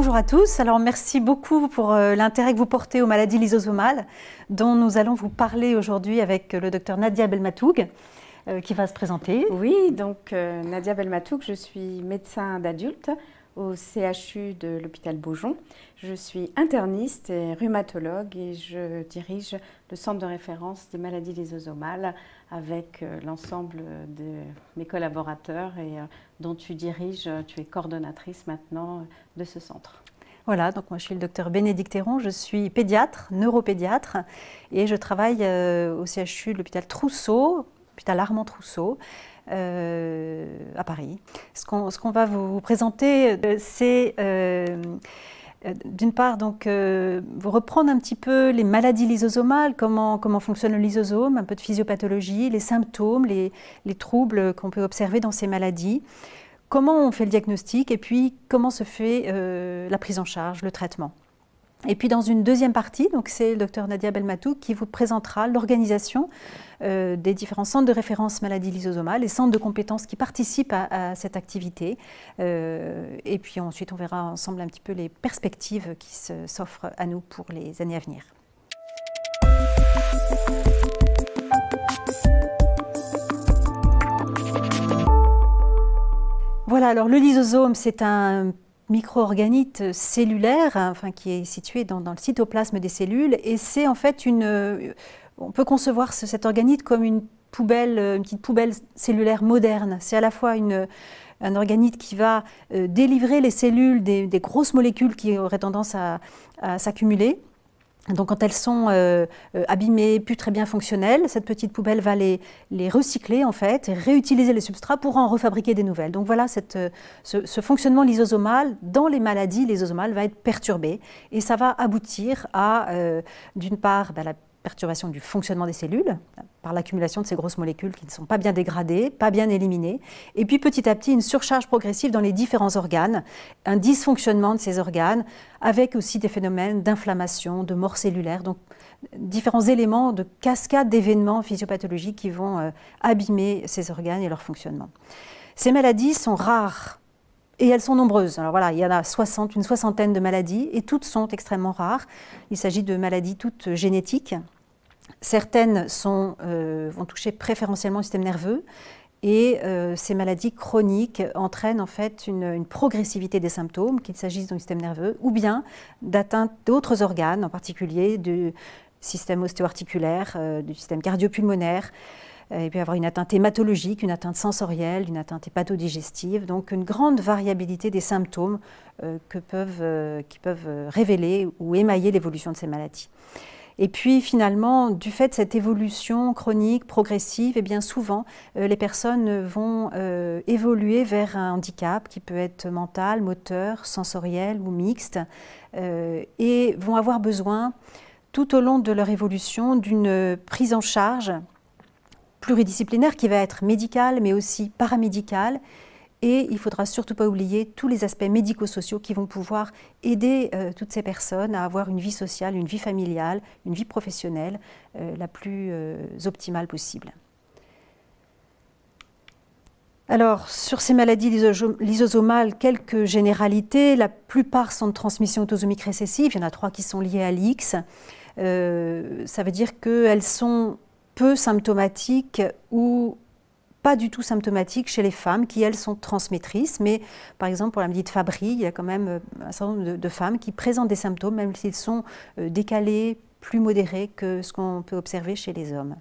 Bonjour à tous, alors merci beaucoup pour l'intérêt que vous portez aux maladies lysosomales dont nous allons vous parler aujourd'hui avec le docteur Nadia Belmatoug qui va se présenter. Oui, donc Nadia Belmatoug, je suis médecin d'adulte au CHU de l'hôpital Beaujon. Je suis interniste et rhumatologue et je dirige le centre de référence des maladies lysosomales avec l'ensemble de mes collaborateurs et dont tu es coordonnatrice maintenant de ce centre. Voilà, donc moi je suis le docteur Bénédicte Héron, je suis pédiatre, neuropédiatre et je travaille au CHU de l'hôpital Trousseau, l'hôpital Armand Trousseau, à Paris. Ce qu'on va vous présenter, c'est d'une part donc, vous reprendre un petit peu les maladies lysosomales, comment fonctionne le lysosome, un peu de physiopathologie, les symptômes, les troubles qu'on peut observer dans ces maladies, comment on fait le diagnostic et puis comment se fait la prise en charge, le traitement. Et puis dans une deuxième partie, c'est le docteur Nadia Belmatoug qui vous présentera l'organisation des différents centres de référence maladies lysosomales, les centres de compétences qui participent à cette activité. Et puis ensuite, on verra ensemble un petit peu les perspectives qui s'offrent à nous pour les années à venir. Voilà, alors le lysosome, c'est un micro-organite cellulaire, enfin, qui est situé dans le cytoplasme des cellules, et c'est en fait on peut concevoir cet organite comme une petite poubelle cellulaire moderne. C'est à la fois un organite qui va délivrer les cellules des grosses molécules qui auraient tendance à s'accumuler. Donc quand elles sont abîmées, plus très bien fonctionnelles, cette petite poubelle va les recycler en fait, et réutiliser les substrats pour en refabriquer des nouvelles. Donc voilà, ce fonctionnement lysosomal dans les maladies lysosomales va être perturbé et ça va aboutir à, d'une part, la perturbation du fonctionnement des cellules par l'accumulation de ces grosses molécules qui ne sont pas bien dégradées, pas bien éliminées, et puis petit à petit une surcharge progressive dans les différents organes, un dysfonctionnement de ces organes, avec aussi des phénomènes d'inflammation, de mort cellulaire, donc différents éléments de cascade d'événements physiopathologiques qui vont abîmer ces organes et leur fonctionnement. Ces maladies sont rares. Et elles sont nombreuses. Alors voilà, il y en a une soixantaine de maladies et toutes sont extrêmement rares. Il s'agit de maladies toutes génétiques. Certaines vont toucher préférentiellement le système nerveux et ces maladies chroniques entraînent en fait une progressivité des symptômes, qu'il s'agisse du système nerveux ou bien d'atteinte d'autres organes, en particulier du système ostéo-articulaire, du système cardio-pulmonaire. Il peut y avoir une atteinte hématologique, une atteinte sensorielle, une atteinte hépatodigestive, donc une grande variabilité des symptômes qui peuvent révéler ou émailler l'évolution de ces maladies. Et puis finalement, du fait de cette évolution chronique, progressive, et bien souvent, les personnes vont évoluer vers un handicap qui peut être mental, moteur, sensoriel ou mixte, et vont avoir besoin, tout au long de leur évolution, d'une prise en charge pluridisciplinaire qui va être médicale mais aussi paramédicale, et il ne faudra surtout pas oublier tous les aspects médico-sociaux qui vont pouvoir aider toutes ces personnes à avoir une vie sociale, une vie familiale, une vie professionnelle la plus optimale possible. Alors, sur ces maladies lysosomales, quelques généralités. La plupart sont de transmission autosomique récessive, il y en a 3 qui sont liées à l'X. Ça veut dire qu'elles sont peu symptomatiques ou pas du tout symptomatiques chez les femmes qui, elles, sont transmettrices. Mais, par exemple, pour la maladie de Fabry, il y a quand même un certain nombre de femmes qui présentent des symptômes, même s'ils sont décalés, plus modérés que ce qu'on peut observer chez les hommes.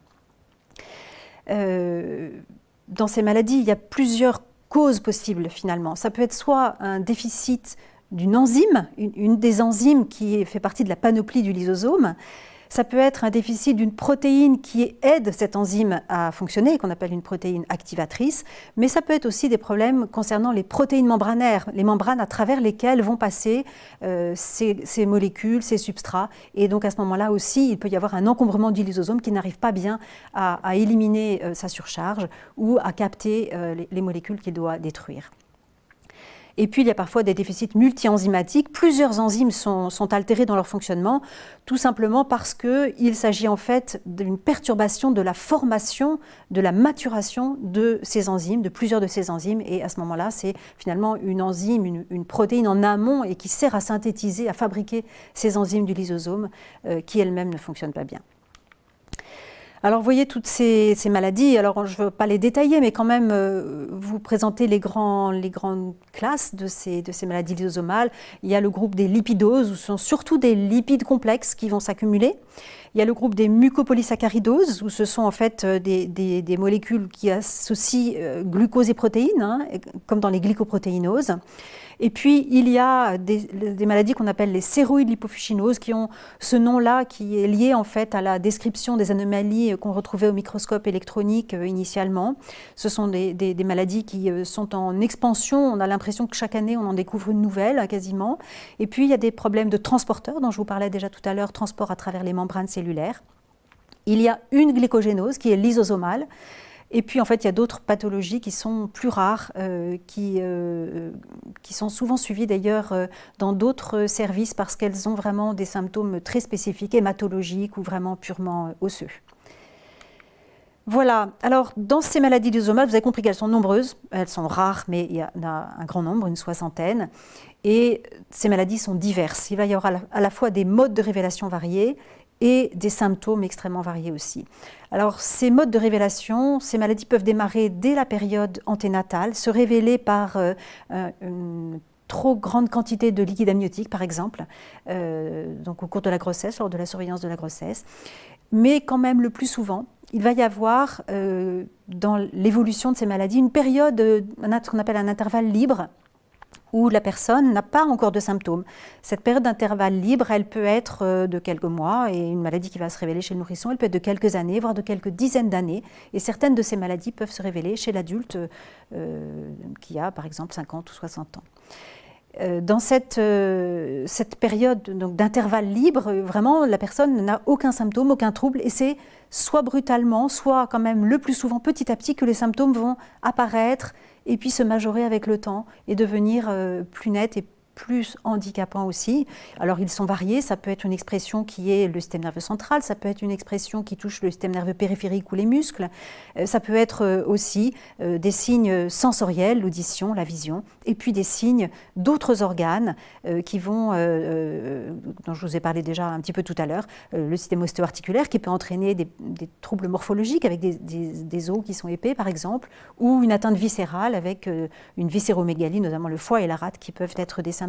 Dans ces maladies, il y a plusieurs causes possibles, finalement. Ça peut être soit un déficit d'une enzyme, une des enzymes qui fait partie de la panoplie du lysosome. Ça peut être un déficit d'une protéine qui aide cette enzyme à fonctionner, qu'on appelle une protéine activatrice, mais ça peut être aussi des problèmes concernant les protéines membranaires, les membranes à travers lesquelles vont passer ces molécules, ces substrats. Et donc à ce moment-là aussi, il peut y avoir un encombrement du lysosome qui n'arrive pas bien à éliminer sa surcharge ou à capter les molécules qu'il doit détruire. Et puis, il y a parfois des déficits multi-enzymatiques. Plusieurs enzymes sont altérées dans leur fonctionnement, tout simplement parce qu'il s'agit en fait d'une perturbation de la formation, de la maturation de ces enzymes, de plusieurs de ces enzymes. Et à ce moment-là, c'est finalement une enzyme, une protéine en amont et qui sert à synthétiser, à fabriquer ces enzymes du lysosome qui elles-mêmes ne fonctionnent pas bien. Alors, vous voyez toutes ces maladies, alors je ne veux pas les détailler, mais quand même vous présenter les grandes classes de ces maladies lysosomales. Il y a le groupe des lipidoses, où ce sont surtout des lipides complexes qui vont s'accumuler. Il y a le groupe des mucopolysaccharidoses, où ce sont en fait des molécules qui associent glucose et protéines, hein, comme dans les glycoprotéinoses. Et puis, il y a des maladies qu'on appelle les séroïdes lipofuccinoses, qui ont ce nom-là qui est lié en fait à la description des anomalies qu'on retrouvait au microscope électronique initialement. Ce sont des maladies qui sont en expansion. On a l'impression que chaque année, on en découvre une nouvelle, quasiment. Et puis, il y a des problèmes de transporteurs, dont je vous parlais déjà tout à l'heure, transport à travers les membranes cellulaires. Il y a une glycogénose qui est lysosomale. Et puis, en fait, il y a d'autres pathologies qui sont plus rares, qui sont souvent suivies d'ailleurs dans d'autres services parce qu'elles ont vraiment des symptômes très spécifiques, hématologiques ou vraiment purement osseux. Voilà. Alors, dans ces maladies lysosomales, vous avez compris qu'elles sont nombreuses. Elles sont rares, mais il y en a un grand nombre, une soixantaine. Et ces maladies sont diverses. Il va y avoir à la fois des modes de révélation variés et des symptômes extrêmement variés aussi. Alors, ces modes de révélation, ces maladies peuvent démarrer dès la période anténatale, se révéler par une trop grande quantité de liquide amniotique, par exemple, donc au cours de la grossesse, lors de la surveillance de la grossesse. Mais quand même, le plus souvent, il va y avoir dans l'évolution de ces maladies une période, ce qu'on appelle un intervalle libre, où la personne n'a pas encore de symptômes. Cette période d'intervalle libre, elle peut être de quelques mois, et une maladie qui va se révéler chez le nourrisson, elle peut être de quelques années, voire de quelques dizaines d'années. Et certaines de ces maladies peuvent se révéler chez l'adulte qui a, par exemple, 50 ou 60 ans. Dans cette période d'intervalle libre, vraiment, la personne n'a aucun symptôme, aucun trouble, et c'est soit brutalement, soit quand même le plus souvent petit à petit que les symptômes vont apparaître et puis se majorer avec le temps et devenir plus nets et plus handicapants aussi. Alors ils sont variés, ça peut être une expression qui est le système nerveux central, ça peut être une expression qui touche le système nerveux périphérique ou les muscles, ça peut être aussi des signes sensoriels, l'audition, la vision, et puis des signes d'autres organes qui vont, dont je vous ai parlé déjà un petit peu tout à l'heure, le système ostéo-articulaire qui peut entraîner des troubles morphologiques avec des os qui sont épais par exemple, ou une atteinte viscérale avec une viscéromégalie, notamment le foie et la rate qui peuvent être des symptômes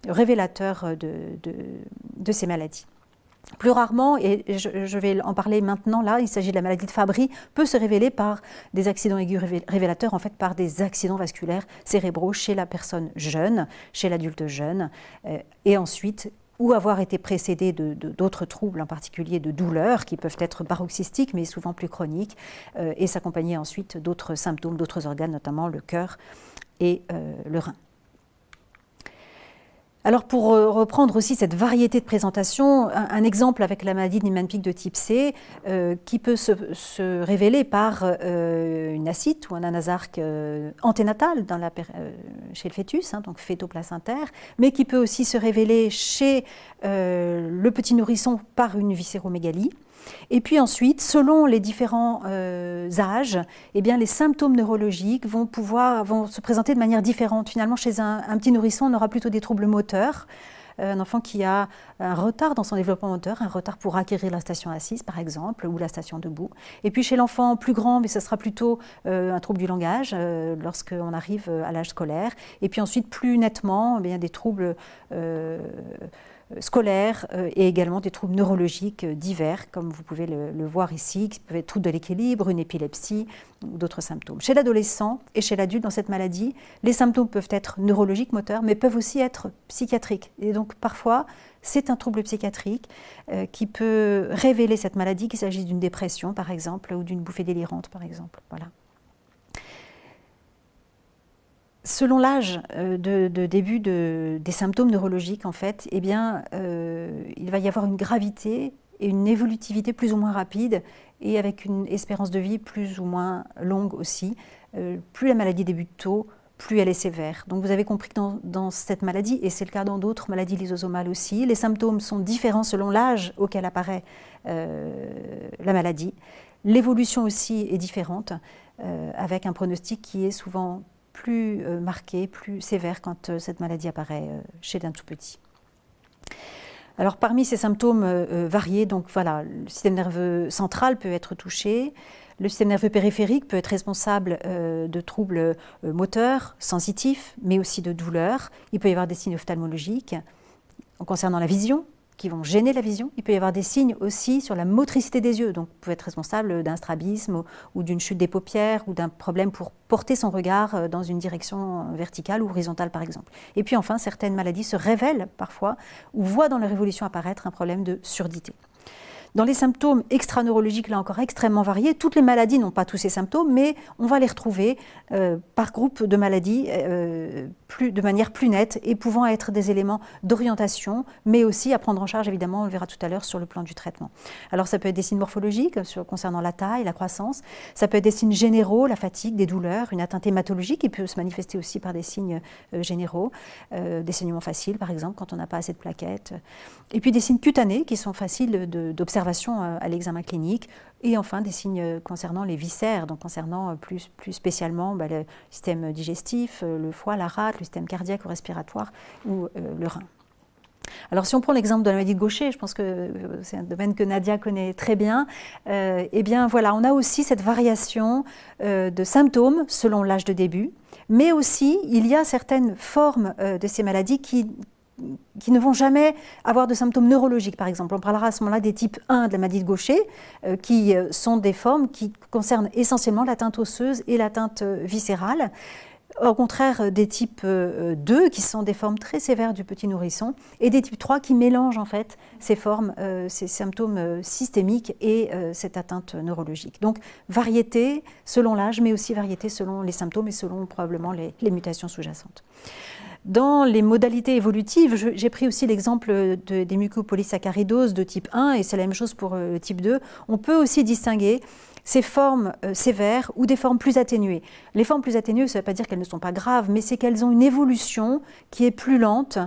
révélateurs de ces maladies. Plus rarement, et je vais en parler maintenant, là, il s'agit de la maladie de Fabry, peut se révéler par des accidents aigus révélateurs, en fait par des accidents vasculaires cérébraux chez la personne jeune, chez l'adulte jeune, et ensuite ou avoir été précédé d'autres troubles, en particulier de douleurs, qui peuvent être paroxystiques, mais souvent plus chroniques, et s'accompagner ensuite d'autres symptômes, d'autres organes, notamment le cœur et le rein. Alors pour reprendre aussi cette variété de présentation, un exemple avec la maladie de Niemann-Pick de type C qui peut se révéler par une ascite ou un anasarque anténatal chez le fœtus, hein, donc fœtoplacentaire, mais qui peut aussi se révéler chez le petit nourrisson par une viscéromégalie. Et puis ensuite, selon les différents âges, eh bien, les symptômes neurologiques vont se présenter de manière différente. Finalement, chez un petit nourrisson, on aura plutôt des troubles moteurs. Un enfant qui a un retard dans son développement moteur, un retard pour acquérir la station assise, par exemple, ou la station debout. Et puis chez l'enfant plus grand, mais ce sera plutôt un trouble du langage lorsqu'on arrive à l'âge scolaire. Et puis ensuite, plus nettement, eh bien, des troubles scolaires et également des troubles neurologiques divers, comme vous pouvez le voir ici, qui peuvent être troubles de l'équilibre, une épilepsie, ou d'autres symptômes. Chez l'adolescent et chez l'adulte dans cette maladie, les symptômes peuvent être neurologiques, moteurs, mais peuvent aussi être psychiatriques. Et donc parfois, c'est un trouble psychiatrique qui peut révéler cette maladie, qu'il s'agisse d'une dépression par exemple, ou d'une bouffée délirante par exemple. Voilà. Selon l'âge de début des symptômes neurologiques, en fait, eh bien, il va y avoir une gravité et une évolutivité plus ou moins rapide et avec une espérance de vie plus ou moins longue aussi. Plus la maladie débute tôt, plus elle est sévère. Donc vous avez compris que dans cette maladie, et c'est le cas dans d'autres maladies lysosomales aussi, les symptômes sont différents selon l'âge auquel apparaît la maladie. L'évolution aussi est différente, avec un pronostic qui est souvent plus marqué, plus sévère quand cette maladie apparaît chez un tout petit. Alors parmi ces symptômes variés, donc voilà, le système nerveux central peut être touché, le système nerveux périphérique peut être responsable de troubles moteurs, sensitifs, mais aussi de douleurs. Il peut y avoir des signes ophtalmologiques concernant la vision, qui vont gêner la vision. Il peut y avoir des signes aussi sur la motricité des yeux, donc peut être responsable d'un strabisme ou d'une chute des paupières ou d'un problème pour porter son regard dans une direction verticale ou horizontale par exemple. Et puis enfin, certaines maladies se révèlent parfois ou voient dans leur évolution apparaître un problème de surdité. Dans les symptômes extraneurologiques, là encore extrêmement variés, toutes les maladies n'ont pas tous ces symptômes, mais on va les retrouver par groupe de maladies de manière plus nette et pouvant être des éléments d'orientation, mais aussi à prendre en charge, évidemment, on le verra tout à l'heure, sur le plan du traitement. Alors ça peut être des signes morphologiques concernant la taille, la croissance, ça peut être des signes généraux, la fatigue, des douleurs, une atteinte hématologique qui peut se manifester aussi par des signes généraux, des saignements faciles par exemple quand on n'a pas assez de plaquettes, et puis des signes cutanés qui sont faciles d'observation à l'examen clinique, et enfin des signes concernant les viscères, donc concernant plus spécialement le système digestif, le foie, la rate, le système cardiaque ou respiratoire ou le rein. Alors si on prend l'exemple de la maladie de Gaucher, je pense que c'est un domaine que Nadia connaît très bien, eh bien voilà, on a aussi cette variation de symptômes selon l'âge de début, mais aussi il y a certaines formes de ces maladies qui ne vont jamais avoir de symptômes neurologiques, par exemple. On parlera à ce moment-là des types 1 de la maladie de Gaucher, qui sont des formes qui concernent essentiellement l'atteinte osseuse et l'atteinte viscérale, au contraire des types 2, qui sont des formes très sévères du petit nourrisson, et des types 3 qui mélangent en fait ces formes, ces symptômes systémiques et cette atteinte neurologique. Donc variété selon l'âge, mais aussi variété selon les symptômes et selon probablement les mutations sous-jacentes. Dans les modalités évolutives, j'ai pris aussi l'exemple des mucopolysaccharidoses de type 1, et c'est la même chose pour le type 2. On peut aussi distinguer ces formes sévères ou des formes plus atténuées. Les formes plus atténuées, ça ne veut pas dire qu'elles ne sont pas graves, mais c'est qu'elles ont une évolution qui est plus lente,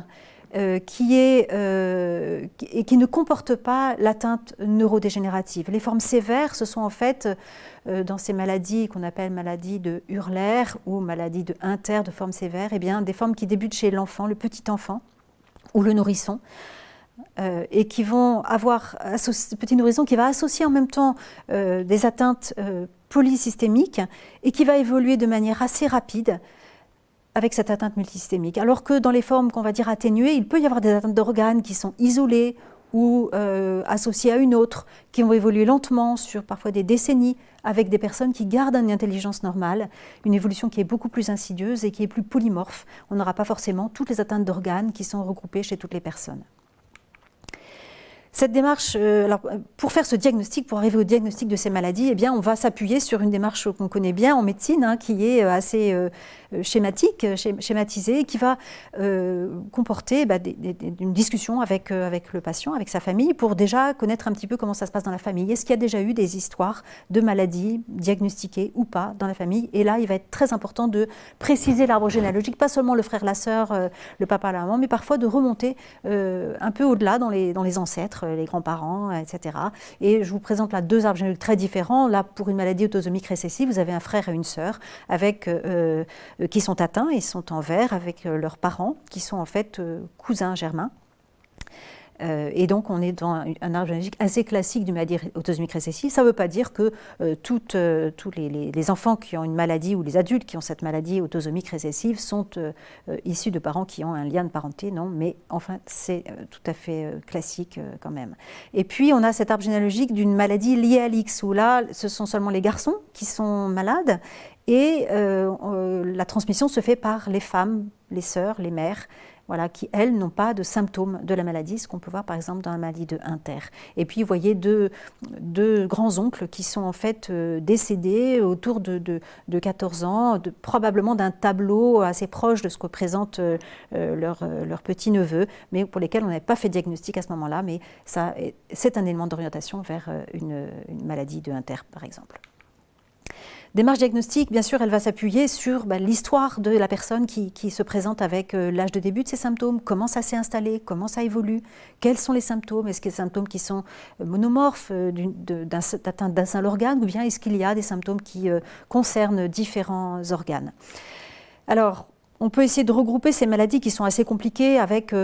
et qui ne comporte pas l'atteinte neurodégénérative. Les formes sévères, ce sont en fait, dans ces maladies qu'on appelle maladies de Hurler ou maladies de Hunter, de formes sévères, eh bien, des formes qui débutent chez l'enfant, le petit enfant ou le nourrisson, et qui vont avoir, ce petit nourrisson qui va associer en même temps des atteintes polysystémiques et qui va évoluer de manière assez rapide avec cette atteinte multisystémique. Alors que dans les formes qu'on va dire atténuées, il peut y avoir des atteintes d'organes qui sont isolées ou associées à une autre, qui vont évoluer lentement sur parfois des décennies, avec des personnes qui gardent une intelligence normale, une évolution qui est beaucoup plus insidieuse et qui est plus polymorphe. On n'aura pas forcément toutes les atteintes d'organes qui sont regroupées chez toutes les personnes. Cette démarche, alors, pour faire ce diagnostic, pour arriver au diagnostic de ces maladies, eh bien, on va s'appuyer sur une démarche qu'on connaît bien en médecine, hein, qui est assez schématique, schématisée, qui va comporter une discussion avec le patient, avec sa famille, pour déjà connaître un petit peu comment ça se passe dans la famille. Est-ce qu'il y a déjà eu des histoires de maladies diagnostiquées ou pas dans la famille? Et là, il va être très important de préciser l'arbre généalogique, pas seulement le frère, la sœur, le papa, la maman, mais parfois de remonter un peu au-delà dans les ancêtres, les grands-parents, etc. Et je vous présente là deux arbres généalogiques très différents. Là, pour une maladie autosomique récessive, vous avez un frère et une sœur qui sont atteints et sont en vert avec leurs parents, qui sont en fait cousins germains. Et donc, on est dans un arbre généalogique assez classique d'une maladie autosomique récessive. Ça ne veut pas dire que tous les enfants qui ont une maladie ou les adultes qui ont cette maladie autosomique récessive sont issus de parents qui ont un lien de parenté, non, mais enfin, c'est tout à fait classique quand même. Et puis, on a cet arbre généalogique d'une maladie liée à l'X, où là, ce sont seulement les garçons qui sont malades, et la transmission se fait par les femmes, les sœurs, les mères, voilà, qui, elles, n'ont pas de symptômes de la maladie, ce qu'on peut voir par exemple dans la maladie de Hunter. Et puis, vous voyez deux grands-oncles qui sont en fait décédés autour de 14 ans, probablement d'un tableau assez proche de ce que présente leur petit-neveu, mais pour lesquels on n'avait pas fait de diagnostic à ce moment-là, mais c'est un élément d'orientation vers une maladie de Hunter, par exemple. Démarche diagnostique, bien sûr, elle va s'appuyer sur l'histoire de la personne qui se présente avec l'âge de début de ses symptômes, comment ça s'est installé, comment ça évolue, quels sont les symptômes, est-ce qu'il y a des symptômes qui sont monomorphes, d'atteinte d'un seul organe, ou bien est-ce qu'il y a des symptômes qui concernent différents organes. Alors, on peut essayer de regrouper ces maladies qui sont assez compliquées avec,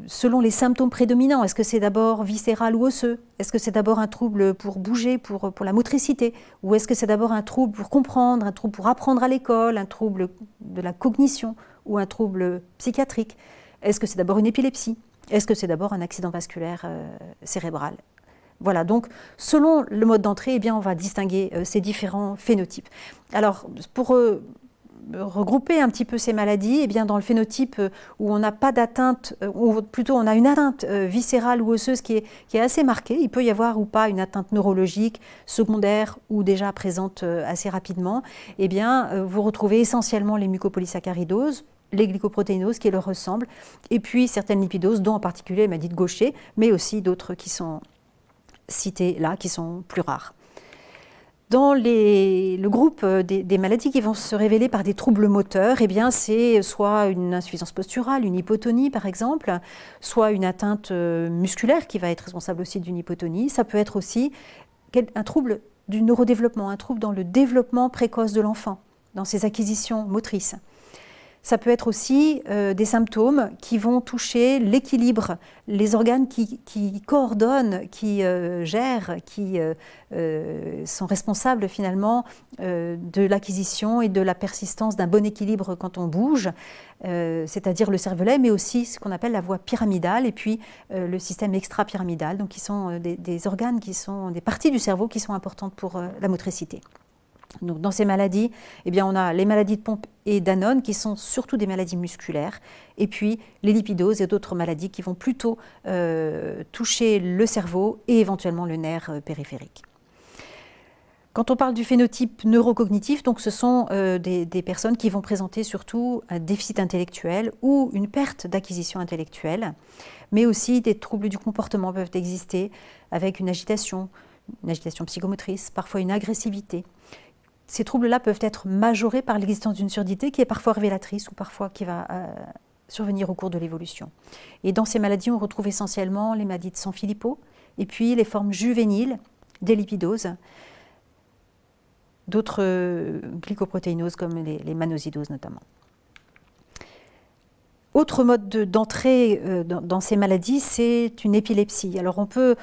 selon les symptômes prédominants. Est-ce que c'est d'abord viscéral ou osseux? Est-ce que c'est d'abord un trouble pour bouger, pour la motricité? Ou est-ce que c'est d'abord un trouble pour comprendre, un trouble pour apprendre à l'école, un trouble de la cognition ou un trouble psychiatrique? Est-ce que c'est d'abord une épilepsie? Est-ce que c'est d'abord un accident vasculaire cérébral? Voilà, donc selon le mode d'entrée, eh bien, on va distinguer ces différents phénotypes. Alors, pour regrouper un petit peu ces maladies, eh bien, dans le phénotype où on n'a pas d'atteinte, ou plutôt on a une atteinte viscérale ou osseuse qui est assez marquée, il peut y avoir ou pas une atteinte neurologique, secondaire ou déjà présente assez rapidement, eh bien, vous retrouvez essentiellement les mucopolysaccharidoses, les glycoprotéinoses qui leur ressemblent, et puis certaines lipidoses, dont en particulier les maladies de Gaucher, mais aussi d'autres qui sont citées là, qui sont plus rares. Dans le groupe des maladies qui vont se révéler par des troubles moteurs, eh bien, c'est soit une insuffisance posturale, une hypotonie par exemple, soit une atteinte musculaire qui va être responsable aussi d'une hypotonie. Ça peut être aussi un trouble du neurodéveloppement, un trouble dans le développement précoce de l'enfant, dans ses acquisitions motrices. Ça peut être aussi des symptômes qui vont toucher l'équilibre, les organes qui coordonnent, qui gèrent, qui sont responsables finalement de l'acquisition et de la persistance d'un bon équilibre quand on bouge, c'est-à-dire le cervelet, mais aussi ce qu'on appelle la voie pyramidale et puis le système extra-pyramidal, donc qui sont des organes, qui sont des parties du cerveau qui sont importantes pour la motricité. Donc, dans ces maladies, eh bien, on a les maladies de Pompe et Danone qui sont surtout des maladies musculaires, et puis les lipidoses et d'autres maladies qui vont plutôt toucher le cerveau et éventuellement le nerf périphérique. Quand on parle du phénotype neurocognitif, donc ce sont des personnes qui vont présenter surtout un déficit intellectuel ou une perte d'acquisition intellectuelle, mais aussi des troubles du comportement peuvent exister avec une agitation psychomotrice, parfois une agressivité. Ces troubles-là peuvent être majorés par l'existence d'une surdité qui est parfois révélatrice ou parfois qui va survenir au cours de l'évolution. Et dans ces maladies, on retrouve essentiellement les maladies de Sanfilippo et puis les formes juvéniles des lipidoses, d'autres glycoprotéinoses comme les manosidoses notamment. Autre mode d'entrée dans ces maladies, c'est une épilepsie. Alors on peut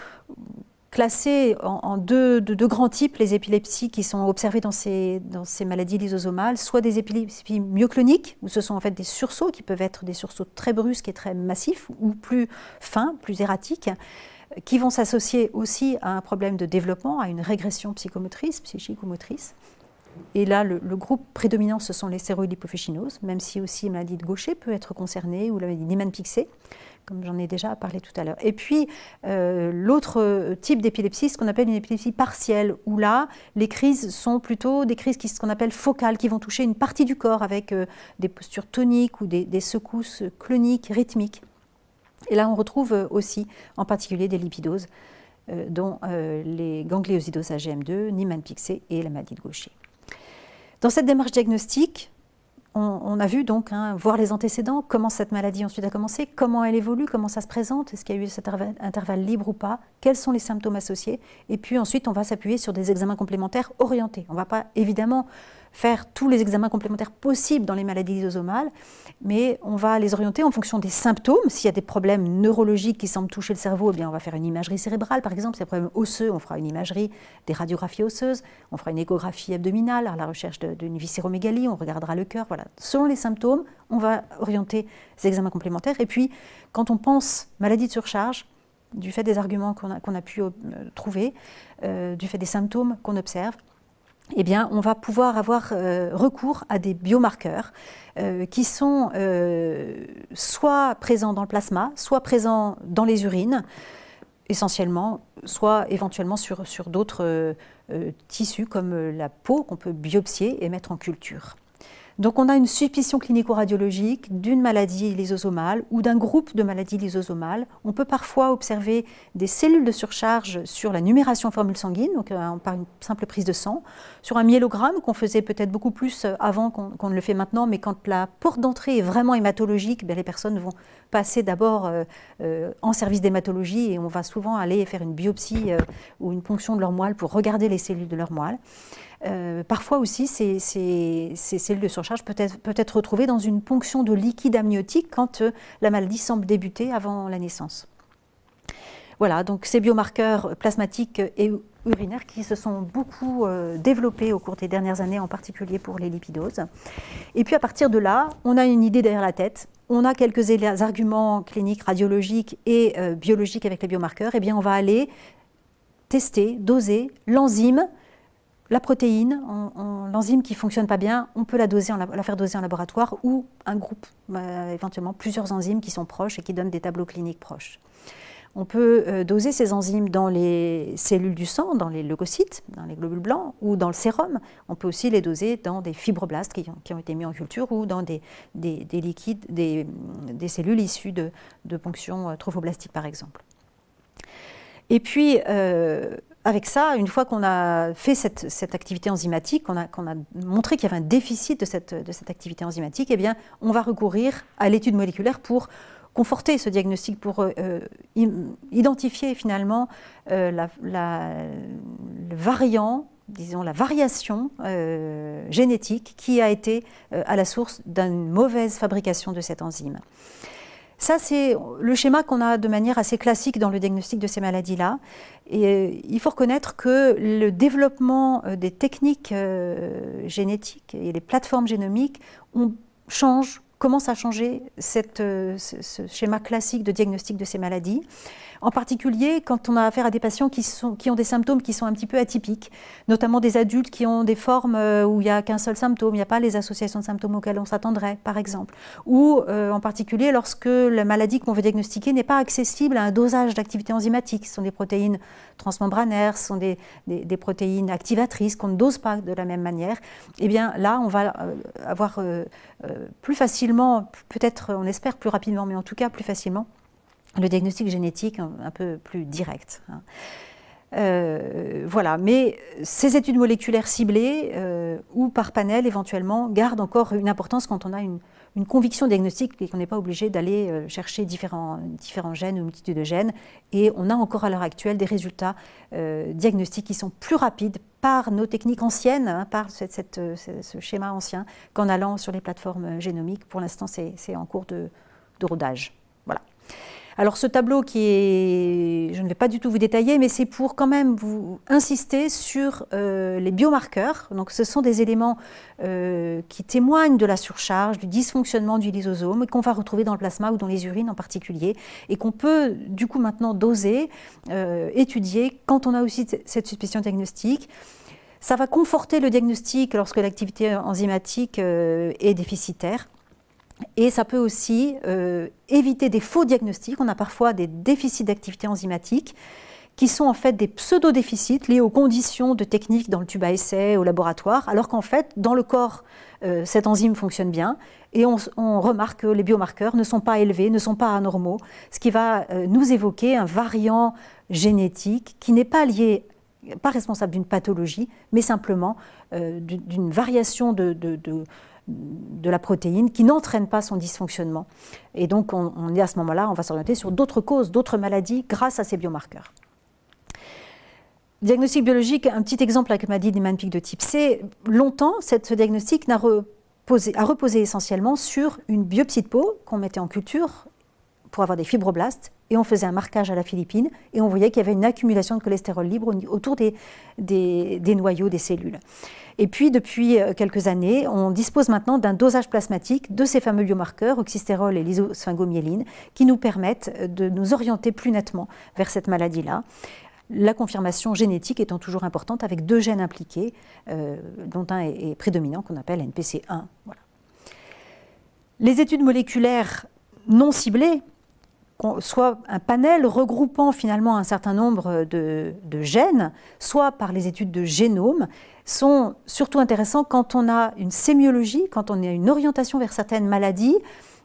classer en deux grands types les épilepsies qui sont observées dans ces maladies lysosomales, soit des épilepsies myocloniques, où ce sont en fait des sursauts qui peuvent être des sursauts très brusques et très massifs, ou plus fins, plus erratiques, qui vont s'associer aussi à un problème de développement, à une régression psychomotrice, psychique ou motrice. Et là, le groupe prédominant, ce sont les stéroïdlipoféchinoses, même si aussi la maladie de Gaucher peut être concernée, ou la maladie Niemann-Pick, comme j'en ai déjà parlé tout à l'heure. Et puis, l'autre type d'épilepsie, ce qu'on appelle une épilepsie partielle, où là, les crises sont plutôt des crises ce qu'on appelle focales, qui vont toucher une partie du corps avec des postures toniques ou des secousses cloniques, rythmiques. Et là, on retrouve aussi, en particulier, des lipidoses, dont les gangliosidoses AGM2, Niemann-Pick et la maladie de Gaucher. Dans cette démarche diagnostique, on a vu donc voir les antécédents, comment cette maladie ensuite a commencé, comment elle évolue, comment ça se présente, est-ce qu'il y a eu cet intervalle libre ou pas, quels sont les symptômes associés, et puis ensuite on va s'appuyer sur des examens complémentaires orientés. On ne va pas évidemment faire tous les examens complémentaires possibles dans les maladies lysosomales, mais on va les orienter en fonction des symptômes. S'il y a des problèmes neurologiques qui semblent toucher le cerveau, eh bien on va faire une imagerie cérébrale par exemple. S'il y a des problèmes osseux, on fera une imagerie, des radiographies osseuses, on fera une échographie abdominale à la recherche d'une viscéromégalie, on regardera le cœur, voilà. Selon les symptômes, on va orienter ces examens complémentaires. Et puis, quand on pense maladie de surcharge, du fait des arguments qu'on a pu trouver, du fait des symptômes qu'on observe, eh bien, on va pouvoir avoir recours à des biomarqueurs qui sont soit présents dans le plasma, soit présents dans les urines, essentiellement, soit éventuellement sur d'autres tissus comme la peau qu'on peut biopsier et mettre en culture. Donc on a une suspicion clinico-radiologique d'une maladie lysosomale ou d'un groupe de maladies lysosomales. On peut parfois observer des cellules de surcharge sur la numération formule sanguine, donc par une simple prise de sang, sur un myélogramme qu'on faisait peut-être beaucoup plus avant qu'on ne le fait maintenant, mais quand la porte d'entrée est vraiment hématologique, les personnes vont passer d'abord en service d'hématologie et on va souvent aller faire une biopsie ou une ponction de leur moelle pour regarder les cellules de leur moelle. Parfois aussi, ces cellules de surcharge peuvent être retrouvées dans une ponction de liquide amniotique quand la maladie semble débuter avant la naissance. Voilà, donc ces biomarqueurs plasmatiques et urinaires qui se sont beaucoup développés au cours des dernières années, en particulier pour les lipidoses. Et puis à partir de là, on a une idée derrière la tête, on a quelques arguments cliniques, radiologiques et biologiques avec les biomarqueurs, et bien on va aller tester, doser l'enzyme, la protéine, l'enzyme qui ne fonctionne pas bien, on peut la faire doser en laboratoire ou un groupe, éventuellement plusieurs enzymes qui sont proches et qui donnent des tableaux cliniques proches. On peut doser ces enzymes dans les cellules du sang, dans les leucocytes, dans les globules blancs ou dans le sérum. On peut aussi les doser dans des fibroblastes qui ont été mis en culture ou dans des liquides, des cellules issues de ponctions trophoblastiques par exemple. Et puis, avec ça, une fois qu'on a fait cette activité enzymatique, qu'on a montré qu'il y avait un déficit de cette activité enzymatique, eh bien, on va recourir à l'étude moléculaire pour conforter ce diagnostic, pour identifier finalement le variant, disons la variation génétique qui a été à la source d'une mauvaise fabrication de cette enzyme. Ça, c'est le schéma qu'on a de manière assez classique dans le diagnostic de ces maladies-là. Et il faut reconnaître que le développement des techniques génétiques et les plateformes génomiques commence à changer ce schéma classique de diagnostic de ces maladies. En particulier quand on a affaire à des patients qui ont des symptômes qui sont un petit peu atypiques, notamment des adultes qui ont des formes où il n'y a qu'un seul symptôme, il n'y a pas les associations de symptômes auxquelles on s'attendrait, par exemple. Ou en particulier lorsque la maladie qu'on veut diagnostiquer n'est pas accessible à un dosage d'activité enzymatique. Ce sont des protéines transmembranaires, ce sont des protéines activatrices qu'on ne dose pas de la même manière. Eh bien là, on va avoir plus facilement, peut-être on espère plus rapidement, mais en tout cas plus facilement, le diagnostic génétique un peu plus direct. Voilà, mais ces études moléculaires ciblées ou par panel éventuellement gardent encore une importance quand on a une conviction diagnostique et qu'on n'est pas obligé d'aller chercher différents gènes ou une multitude de gènes. Et on a encore à l'heure actuelle des résultats diagnostiques qui sont plus rapides par nos techniques anciennes, par ce schéma ancien, qu'en allant sur les plateformes génomiques. Pour l'instant, c'est en cours de rodage. Voilà. Alors ce tableau je ne vais pas du tout vous détailler, mais c'est pour quand même vous insister sur les biomarqueurs. Donc ce sont des éléments qui témoignent de la surcharge, du dysfonctionnement du lysosome, et qu'on va retrouver dans le plasma ou dans les urines en particulier, et qu'on peut du coup maintenant doser, étudier quand on a aussi cette suspicion diagnostique. Ça va conforter le diagnostic lorsque l'activité enzymatique est déficitaire. Et ça peut aussi éviter des faux diagnostics. On a parfois des déficits d'activité enzymatique qui sont en fait des pseudo-déficits liés aux conditions de technique dans le tube à essai, au laboratoire, alors qu'en fait, dans le corps, cette enzyme fonctionne bien et on remarque que les biomarqueurs ne sont pas élevés, ne sont pas anormaux, ce qui va nous évoquer un variant génétique qui n'est pas lié, pas responsable d'une pathologie, mais simplement d'une variation de la protéine qui n'entraîne pas son dysfonctionnement. Et donc on est à ce moment-là, on va s'orienter sur d'autres causes, d'autres maladies grâce à ces biomarqueurs. Diagnostic biologique, un petit exemple avec maladie Niemann-Pick de type C. Longtemps, ce diagnostic a reposé essentiellement sur une biopsie de peau qu'on mettait en culture pour avoir des fibroblastes, et on faisait un marquage à la philippine, et on voyait qu'il y avait une accumulation de cholestérol libre autour des noyaux des cellules. Et puis, depuis quelques années, on dispose maintenant d'un dosage plasmatique de ces fameux biomarqueurs, oxystérol et lysosphingomyéline, qui nous permettent de nous orienter plus nettement vers cette maladie-là. La confirmation génétique étant toujours importante, avec 2 gènes impliqués, dont un est prédominant, qu'on appelle NPC1. Voilà. Les études moléculaires non ciblées soit un panel regroupant finalement un certain nombre de gènes, soit par les études de génome, sont surtout intéressants quand on a une sémiologie, quand on a une orientation vers certaines maladies,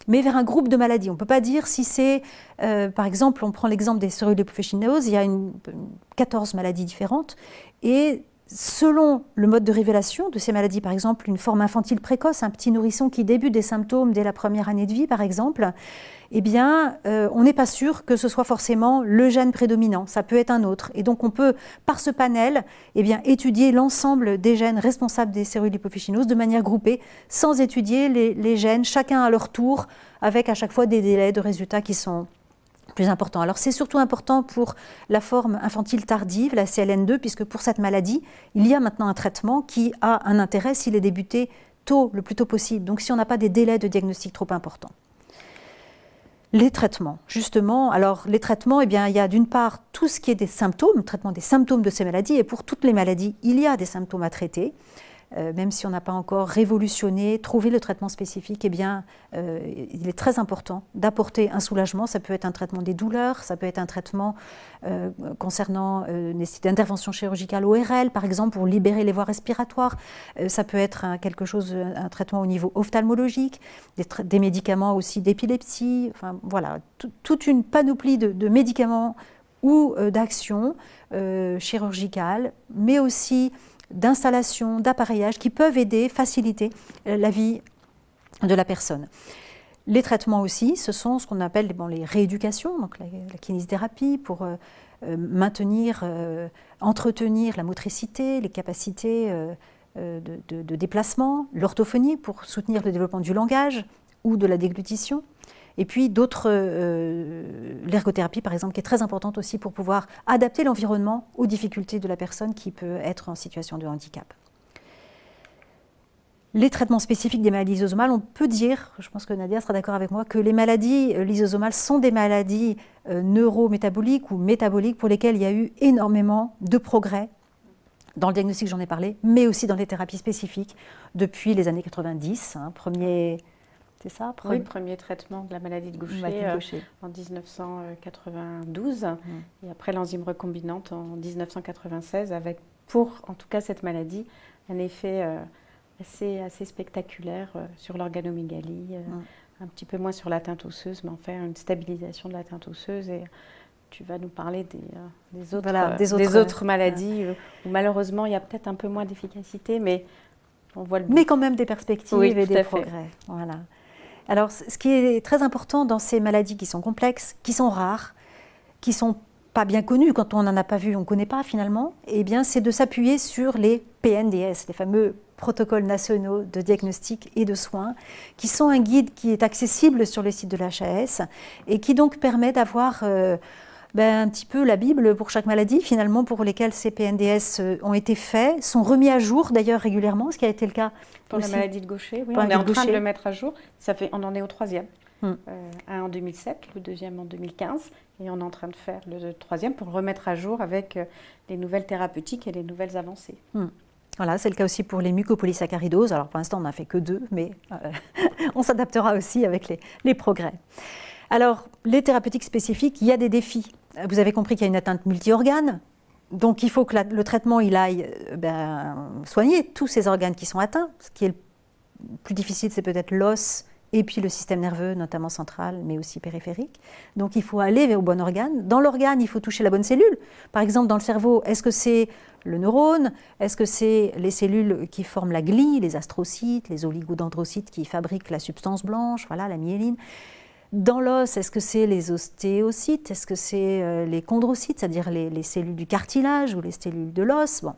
mais vers un groupe de maladies. On ne peut pas dire si c'est, par exemple, on prend l'exemple des cerulopofficinaoses, il y a 14 maladies différentes, et selon le mode de révélation de ces maladies, par exemple une forme infantile précoce, un petit nourrisson qui débute des symptômes dès la première année de vie, par exemple, eh bien, on n'est pas sûr que ce soit forcément le gène prédominant, ça peut être un autre. Et donc on peut, par ce panel, eh bien, étudier l'ensemble des gènes responsables des cerulopofficinoses de manière groupée, sans étudier les gènes, chacun à leur tour, avec à chaque fois des délais de résultats qui sont plus important. Alors c'est surtout important pour la forme infantile tardive, la CLN2, puisque pour cette maladie, il y a maintenant un traitement qui a un intérêt s'il est débuté tôt, le plus tôt possible, donc si on n'a pas des délais de diagnostic trop importants. Les traitements, justement, alors les traitements, eh bien, il y a d'une part tout ce qui est des symptômes, le traitement des symptômes de ces maladies, et pour toutes les maladies, il y a des symptômes à traiter. Même si on n'a pas encore révolutionné, trouvé le traitement spécifique, eh bien, il est très important d'apporter un soulagement. Ça peut être un traitement des douleurs, ça peut être un traitement concernant nécessité d'intervention chirurgicale ORL, par exemple, pour libérer les voies respiratoires. Ça peut être un traitement au niveau ophtalmologique, des médicaments aussi d'épilepsie. Enfin, voilà, toute une panoplie de médicaments ou d'actions chirurgicales, mais aussi d'installation, d'appareillage qui peuvent aider, faciliter la vie de la personne. Les traitements aussi, ce sont ce qu'on appelle les rééducations, donc la kinésithérapie pour maintenir, entretenir la motricité, les capacités de déplacement, l'orthophonie pour soutenir le développement du langage ou de la déglutition. Et puis d'autres, l'ergothérapie par exemple, qui est très importante aussi pour pouvoir adapter l'environnement aux difficultés de la personne qui peut être en situation de handicap. Les traitements spécifiques des maladies lysosomales, on peut dire, je pense que Nadia sera d'accord avec moi, que les maladies lysosomales sont des maladies neurométaboliques ou métaboliques pour lesquelles il y a eu énormément de progrès. Dans le diagnostic, j'en ai parlé, mais aussi dans les thérapies spécifiques depuis les années 90. C'est ça, oui, le premier traitement de la maladie de Gaucher, en 1992 et après l'enzyme recombinante en 1996 avec, pour en tout cas cette maladie, un effet assez spectaculaire sur l'organomégalie, un petit peu moins sur l'atteinte osseuse, mais en fait une stabilisation de l'atteinte osseuse. Et tu vas nous parler des autres maladies où malheureusement il y a peut-être un peu moins d'efficacité, mais on voit le but. Mais quand même des perspectives et des progrès. Voilà. Alors, ce qui est très important dans ces maladies qui sont complexes, qui sont rares, qui ne sont pas bien connues, quand on n'en a pas vu, on ne connaît pas finalement, eh bien, c'est de s'appuyer sur les PNDS, les fameux protocoles nationaux de diagnostic et de soins, qui sont un guide qui est accessible sur le site de l'HAS et qui donc permet d'avoir un petit peu la Bible pour chaque maladie, finalement, pour lesquelles ces PNDS ont été faits, sont remis à jour d'ailleurs régulièrement, ce qui a été le cas pour la maladie de Gaucher. Oui, on est en train de le mettre à jour. On en est au 3e. Un en 2007, le 2e en 2015, et on est en train de faire le 3e pour le remettre à jour avec les nouvelles thérapeutiques et les nouvelles avancées. Voilà, c'est le cas aussi pour les mucopolysaccharidoses. Alors pour l'instant, on n'a fait que 2, mais on s'adaptera aussi avec les progrès. Alors, les thérapeutiques spécifiques, il y a des défis. Vous avez compris qu'il y a une atteinte multi-organes, donc il faut que le traitement il aille soigner tous ces organes qui sont atteints. Ce qui est le plus difficile, c'est peut-être l'os et puis le système nerveux, notamment central, mais aussi périphérique. Donc il faut aller au bon organe. Dans l'organe, il faut toucher la bonne cellule. Par exemple, dans le cerveau, est-ce que c'est le neurone? Est-ce que c'est les cellules qui forment la glie, les astrocytes, les oligodendrocytes qui fabriquent la substance blanche, voilà, la myéline? Dans l'os, est-ce que c'est les ostéocytes? Est-ce que c'est les chondrocytes, c'est-à-dire les cellules du cartilage ou les cellules de l'os? Bon.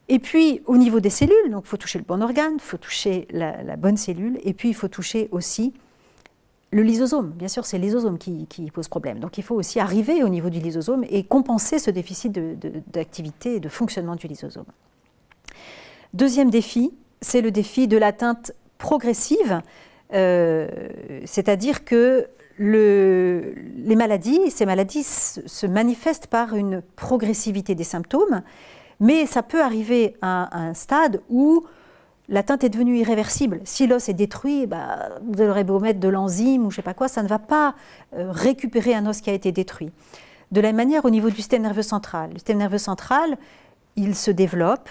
Et puis, au niveau des cellules, donc il faut toucher le bon organe, il faut toucher la bonne cellule, et puis il faut toucher aussi le lysosome. Bien sûr, c'est le lysosome qui pose problème. Donc il faut aussi arriver au niveau du lysosome et compenser ce déficit d'activité et de fonctionnement du lysosome. Deuxième défi, c'est le défi de l'atteinte progressive, c'est-à-dire que ces maladies se manifestent par une progressivité des symptômes, mais ça peut arriver à un stade où l'atteinte est devenue irréversible. Si l'os est détruit, bah, vous aurez beau mettre de l'enzyme ou je ne sais pas quoi, ça ne va pas récupérer un os qui a été détruit. De la même manière, au niveau du système nerveux central. Le système nerveux central, il se développe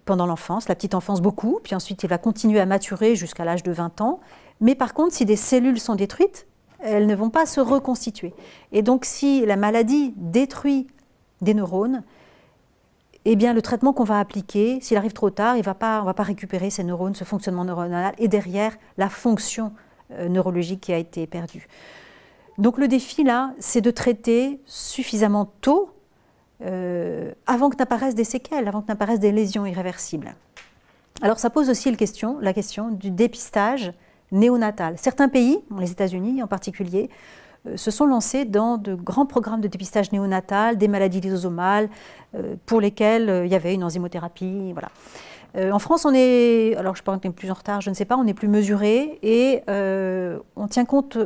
pendant l'enfance, la petite enfance beaucoup, puis ensuite il va continuer à maturer jusqu'à l'âge de 20 ans. Mais par contre, si des cellules sont détruites, elles ne vont pas se reconstituer. Et donc si la maladie détruit des neurones, eh bien, le traitement qu'on va appliquer, s'il arrive trop tard, on ne va pas récupérer ces neurones, ce fonctionnement neuronal, et derrière, la fonction neurologique qui a été perdue. Donc le défi, là, c'est de traiter suffisamment tôt, avant que n'apparaissent des séquelles, avant que n'apparaissent des lésions irréversibles. Alors ça pose aussi la question du dépistage néonatal. Certains pays, les États-Unis en particulier, se sont lancés dans de grands programmes de dépistage néonatal, des maladies lysosomales, pour lesquelles il y avait une enzymothérapie. Voilà. En France, on est, alors je pense qu'on est plus en retard, je ne sais pas, on est plus mesuré et on tient compte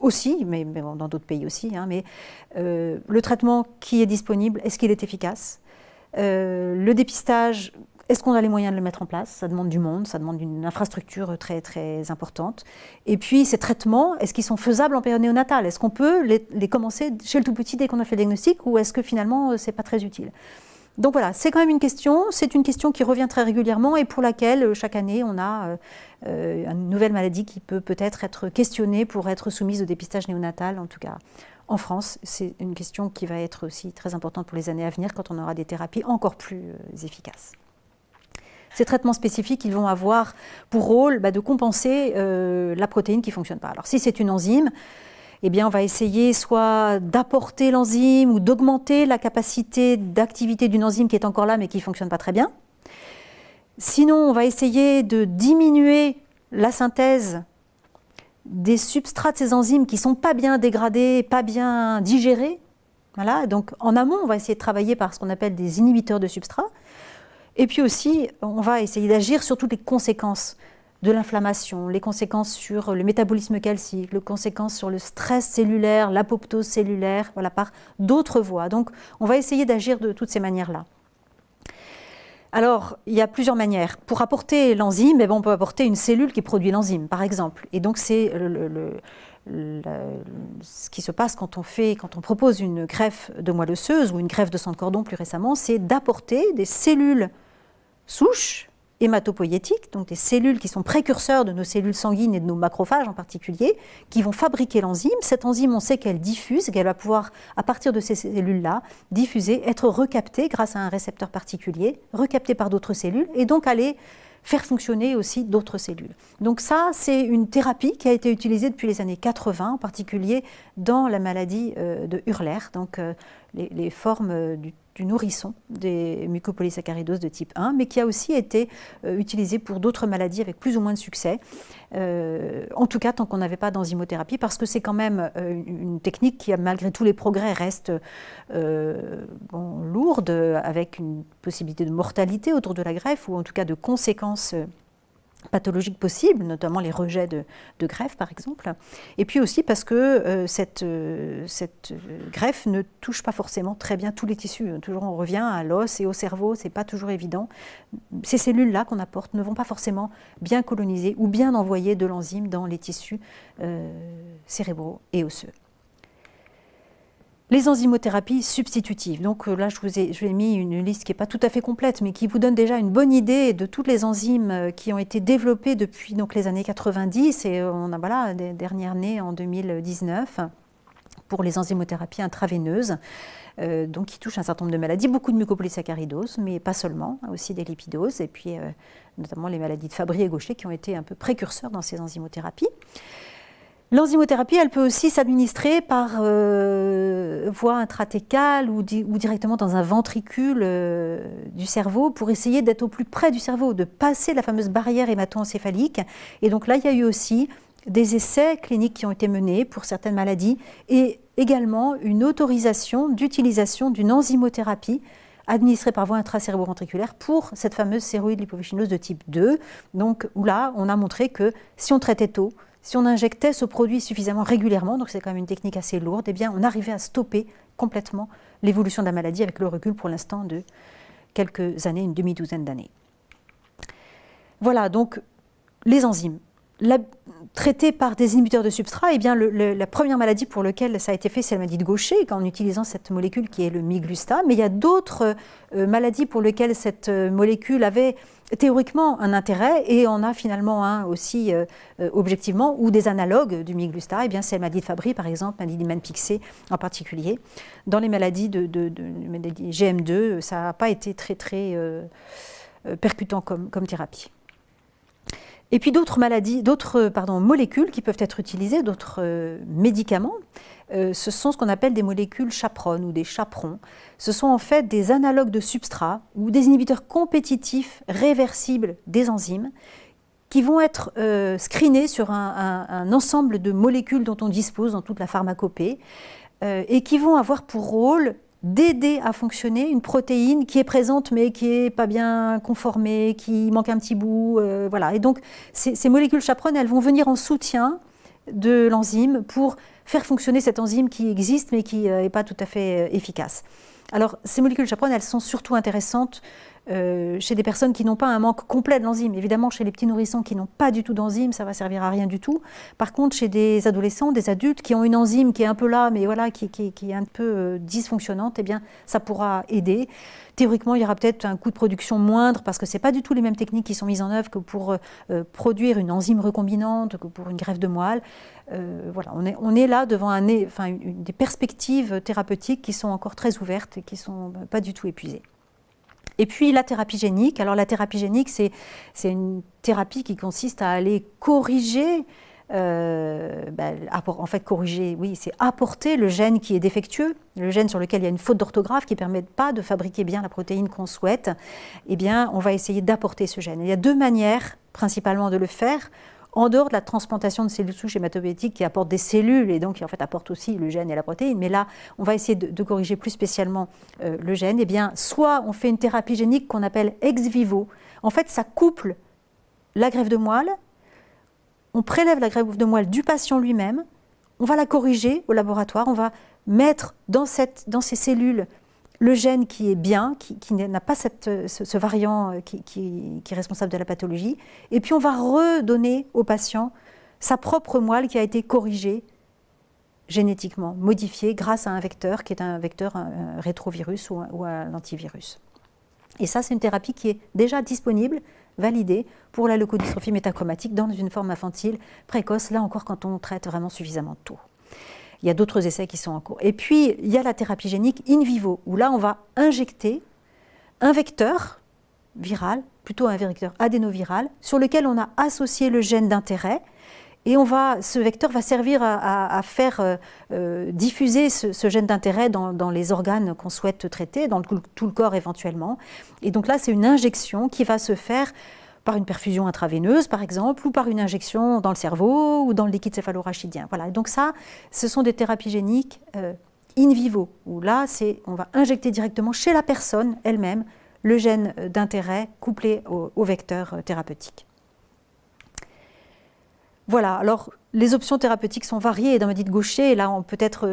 aussi, mais bon, dans d'autres pays aussi, hein, mais le traitement qui est disponible, est-ce qu'il est efficace? Le dépistage, est-ce qu'on a les moyens de le mettre en place? Ça demande du monde, ça demande une infrastructure très, très importante. Et puis, ces traitements, est-ce qu'ils sont faisables en période néonatale? Est-ce qu'on peut les commencer chez le tout petit dès qu'on a fait le diagnostic ou est-ce que finalement, ce n'est pas très utile? Donc voilà, c'est quand même une question qui revient très régulièrement et pour laquelle, chaque année, on a une nouvelle maladie qui peut peut-être être questionnée pour être soumise au dépistage néonatal, en tout cas. En France, c'est une question qui va être aussi très importante pour les années à venir quand on aura des thérapies encore plus efficaces. Ces traitements spécifiques, ils vont avoir pour rôle de compenser la protéine qui ne fonctionne pas. Alors si c'est une enzyme, eh bien, on va essayer soit d'apporter l'enzyme ou d'augmenter la capacité d'activité d'une enzyme qui est encore là mais qui ne fonctionne pas très bien. Sinon, on va essayer de diminuer la synthèse des substrats de ces enzymes qui ne sont pas bien dégradés, pas bien digérés. Voilà. Donc en amont, on va essayer de travailler par ce qu'on appelle des inhibiteurs de substrats. Et puis aussi, on va essayer d'agir sur toutes les conséquences de l'inflammation, les conséquences sur le métabolisme calcique, les conséquences sur le stress cellulaire, l'apoptose cellulaire, voilà, par d'autres voies. Donc on va essayer d'agir de toutes ces manières-là. Alors, il y a plusieurs manières. Pour apporter l'enzyme, on peut apporter une cellule qui produit l'enzyme, par exemple. Et donc, c'est ce qui se passe quand on propose une greffe de moelle osseuse ou une greffe de sang de cordon plus récemment, c'est d'apporter des cellules souches hématopoïétiques, donc des cellules qui sont précurseurs de nos cellules sanguines et de nos macrophages en particulier, qui vont fabriquer l'enzyme. Cette enzyme, on sait qu'elle diffuse, qu'elle va pouvoir, à partir de ces cellules-là, diffuser, être recaptée grâce à un récepteur particulier, recaptée par d'autres cellules, et donc aller faire fonctionner aussi d'autres cellules. Donc ça, c'est une thérapie qui a été utilisée depuis les années 80, en particulier dans la maladie de Hurler, donc les formes du nourrisson des mucopolysaccharidoses de type 1, mais qui a aussi été utilisée pour d'autres maladies avec plus ou moins de succès, en tout cas tant qu'on n'avait pas d'enzymothérapie, parce que c'est quand même une technique qui, malgré tous les progrès, reste lourde, avec une possibilité de mortalité autour de la greffe, ou en tout cas de conséquences pathologiques possibles, notamment les rejets de greffe par exemple, et puis aussi parce que cette greffe ne touche pas forcément très bien tous les tissus. Toujours on revient à l'os et au cerveau, c'est pas toujours évident. Ces cellules-là qu'on apporte ne vont pas forcément bien coloniser ou bien envoyer de l'enzyme dans les tissus cérébraux et osseux. Les enzymothérapies substitutives. Donc là, je vous ai mis une liste qui n'est pas tout à fait complète, mais qui vous donne déjà une bonne idée de toutes les enzymes qui ont été développées depuis donc, les années 90, et on a voilà, des dernières nées en 2019 pour les enzymothérapies intraveineuses, donc qui touchent un certain nombre de maladies, beaucoup de mucopolysaccharidoses, mais pas seulement, aussi des lipidoses, et puis notamment les maladies de Fabry et Gaucher qui ont été un peu précurseurs dans ces enzymothérapies. L'enzymothérapie, elle peut aussi s'administrer par voie intrathécale ou directement dans un ventricule du cerveau pour essayer d'être au plus près du cerveau, de passer la fameuse barrière hémato-encéphalique. Et donc là, il y a eu aussi des essais cliniques qui ont été menés pour certaines maladies et également une autorisation d'utilisation d'une enzymothérapie administrée par voie intracérébroventriculaire pour cette fameuse céroïde lipoveicinose de type 2. Donc où là, on a montré que si on traitait tôt, si on injectait ce produit suffisamment régulièrement, donc c'est quand même une technique assez lourde, eh bien on arrivait à stopper complètement l'évolution de la maladie avec le recul pour l'instant de quelques années, une demi-douzaine d'années. Voilà, donc les enzymes. Traitées par des inhibiteurs de substrat, eh bien, la première maladie pour laquelle ça a été fait, c'est la maladie de Gaucher, en utilisant cette molécule qui est le miglustat. Mais il y a d'autres maladies pour lesquelles cette molécule avait théoriquement un intérêt, et en a finalement un aussi objectivement, ou des analogues du miglustat. Eh bien, c'est la maladie de Fabry, par exemple, la maladie de Mann-Pixé en particulier. Dans les maladies de GM2, ça n'a pas été très percutant comme thérapie. Et puis d'autres maladies, d'autres molécules qui peuvent être utilisées, d'autres médicaments, ce sont ce qu'on appelle des molécules chaperones ou des chaperons. Ce sont en fait des analogues de substrat ou des inhibiteurs compétitifs réversibles des enzymes qui vont être screenés sur un ensemble de molécules dont on dispose dans toute la pharmacopée et qui vont avoir pour rôle d'aider à fonctionner une protéine qui est présente mais qui n'est pas bien conformée, qui manque un petit bout. Voilà. Et donc ces molécules chaperones, elles vont venir en soutien de l'enzyme pour faire fonctionner cette enzyme qui existe mais qui n'est pas tout à fait efficace. Alors ces molécules chaperones, elles sont surtout intéressantes chez des personnes qui n'ont pas un manque complet de l'enzyme. Évidemment, chez les petits nourrissons qui n'ont pas du tout d'enzyme, ça va servir à rien du tout. Par contre, chez des adolescents, des adultes qui ont une enzyme qui est un peu là, mais voilà, qui est un peu dysfonctionnante, eh bien, ça pourra aider. Théoriquement, il y aura peut-être un coût de production moindre parce que ce n'est pas du tout les mêmes techniques qui sont mises en œuvre que pour produire une enzyme recombinante, que pour une greffe de moelle. Voilà, on est là devant des perspectives thérapeutiques qui sont encore très ouvertes et qui ne sont pas du tout épuisées. Et puis la thérapie génique. Alors la thérapie génique, c'est une thérapie qui consiste à aller corriger, en fait corriger, oui, c'est apporter le gène qui est défectueux, le gène sur lequel il y a une faute d'orthographe qui ne permet pas de fabriquer bien la protéine qu'on souhaite. Eh bien, on va essayer d'apporter ce gène. Il y a deux manières principalement de le faire. En dehors de la transplantation de cellules souches hématopoïétiques qui apportent des cellules et donc qui en fait apportent aussi le gène et la protéine, mais là on va essayer de corriger plus spécialement le gène, eh bien soit on fait une thérapie génique qu'on appelle ex vivo. En fait ça couple la greffe de moelle, on prélève la greffe de moelle du patient lui-même, on va la corriger au laboratoire, on va mettre dans ces cellules le gène qui est bien, qui n'a pas ce variant qui est responsable de la pathologie, et puis on va redonner au patient sa propre moelle qui a été corrigée génétiquement, modifiée grâce à un vecteur qui est un vecteur un rétrovirus ou un antivirus. Et ça, c'est une thérapie qui est déjà disponible, validée pour la leukodystrophie métachromatique dans une forme infantile précoce, là encore quand on traite vraiment suffisamment tôt. Il y a d'autres essais qui sont en cours. Et puis, il y a la thérapie génique in vivo, où là, on va injecter un vecteur viral, plutôt un vecteur adénoviral, sur lequel on a associé le gène d'intérêt. Et ce vecteur va servir à faire diffuser ce gène d'intérêt dans les organes qu'on souhaite traiter, dans tout le corps éventuellement. Et donc là, c'est une injection qui va se faire par une perfusion intraveineuse, par exemple, ou par une injection dans le cerveau ou dans le liquide céphalorachidien. Voilà. Et donc ça, ce sont des thérapies géniques in vivo, où là, on va injecter directement chez la personne elle-même le gène d'intérêt couplé au vecteur thérapeutique. Voilà, alors les options thérapeutiques sont variées dans la maladie de Gaucher, et là peut-être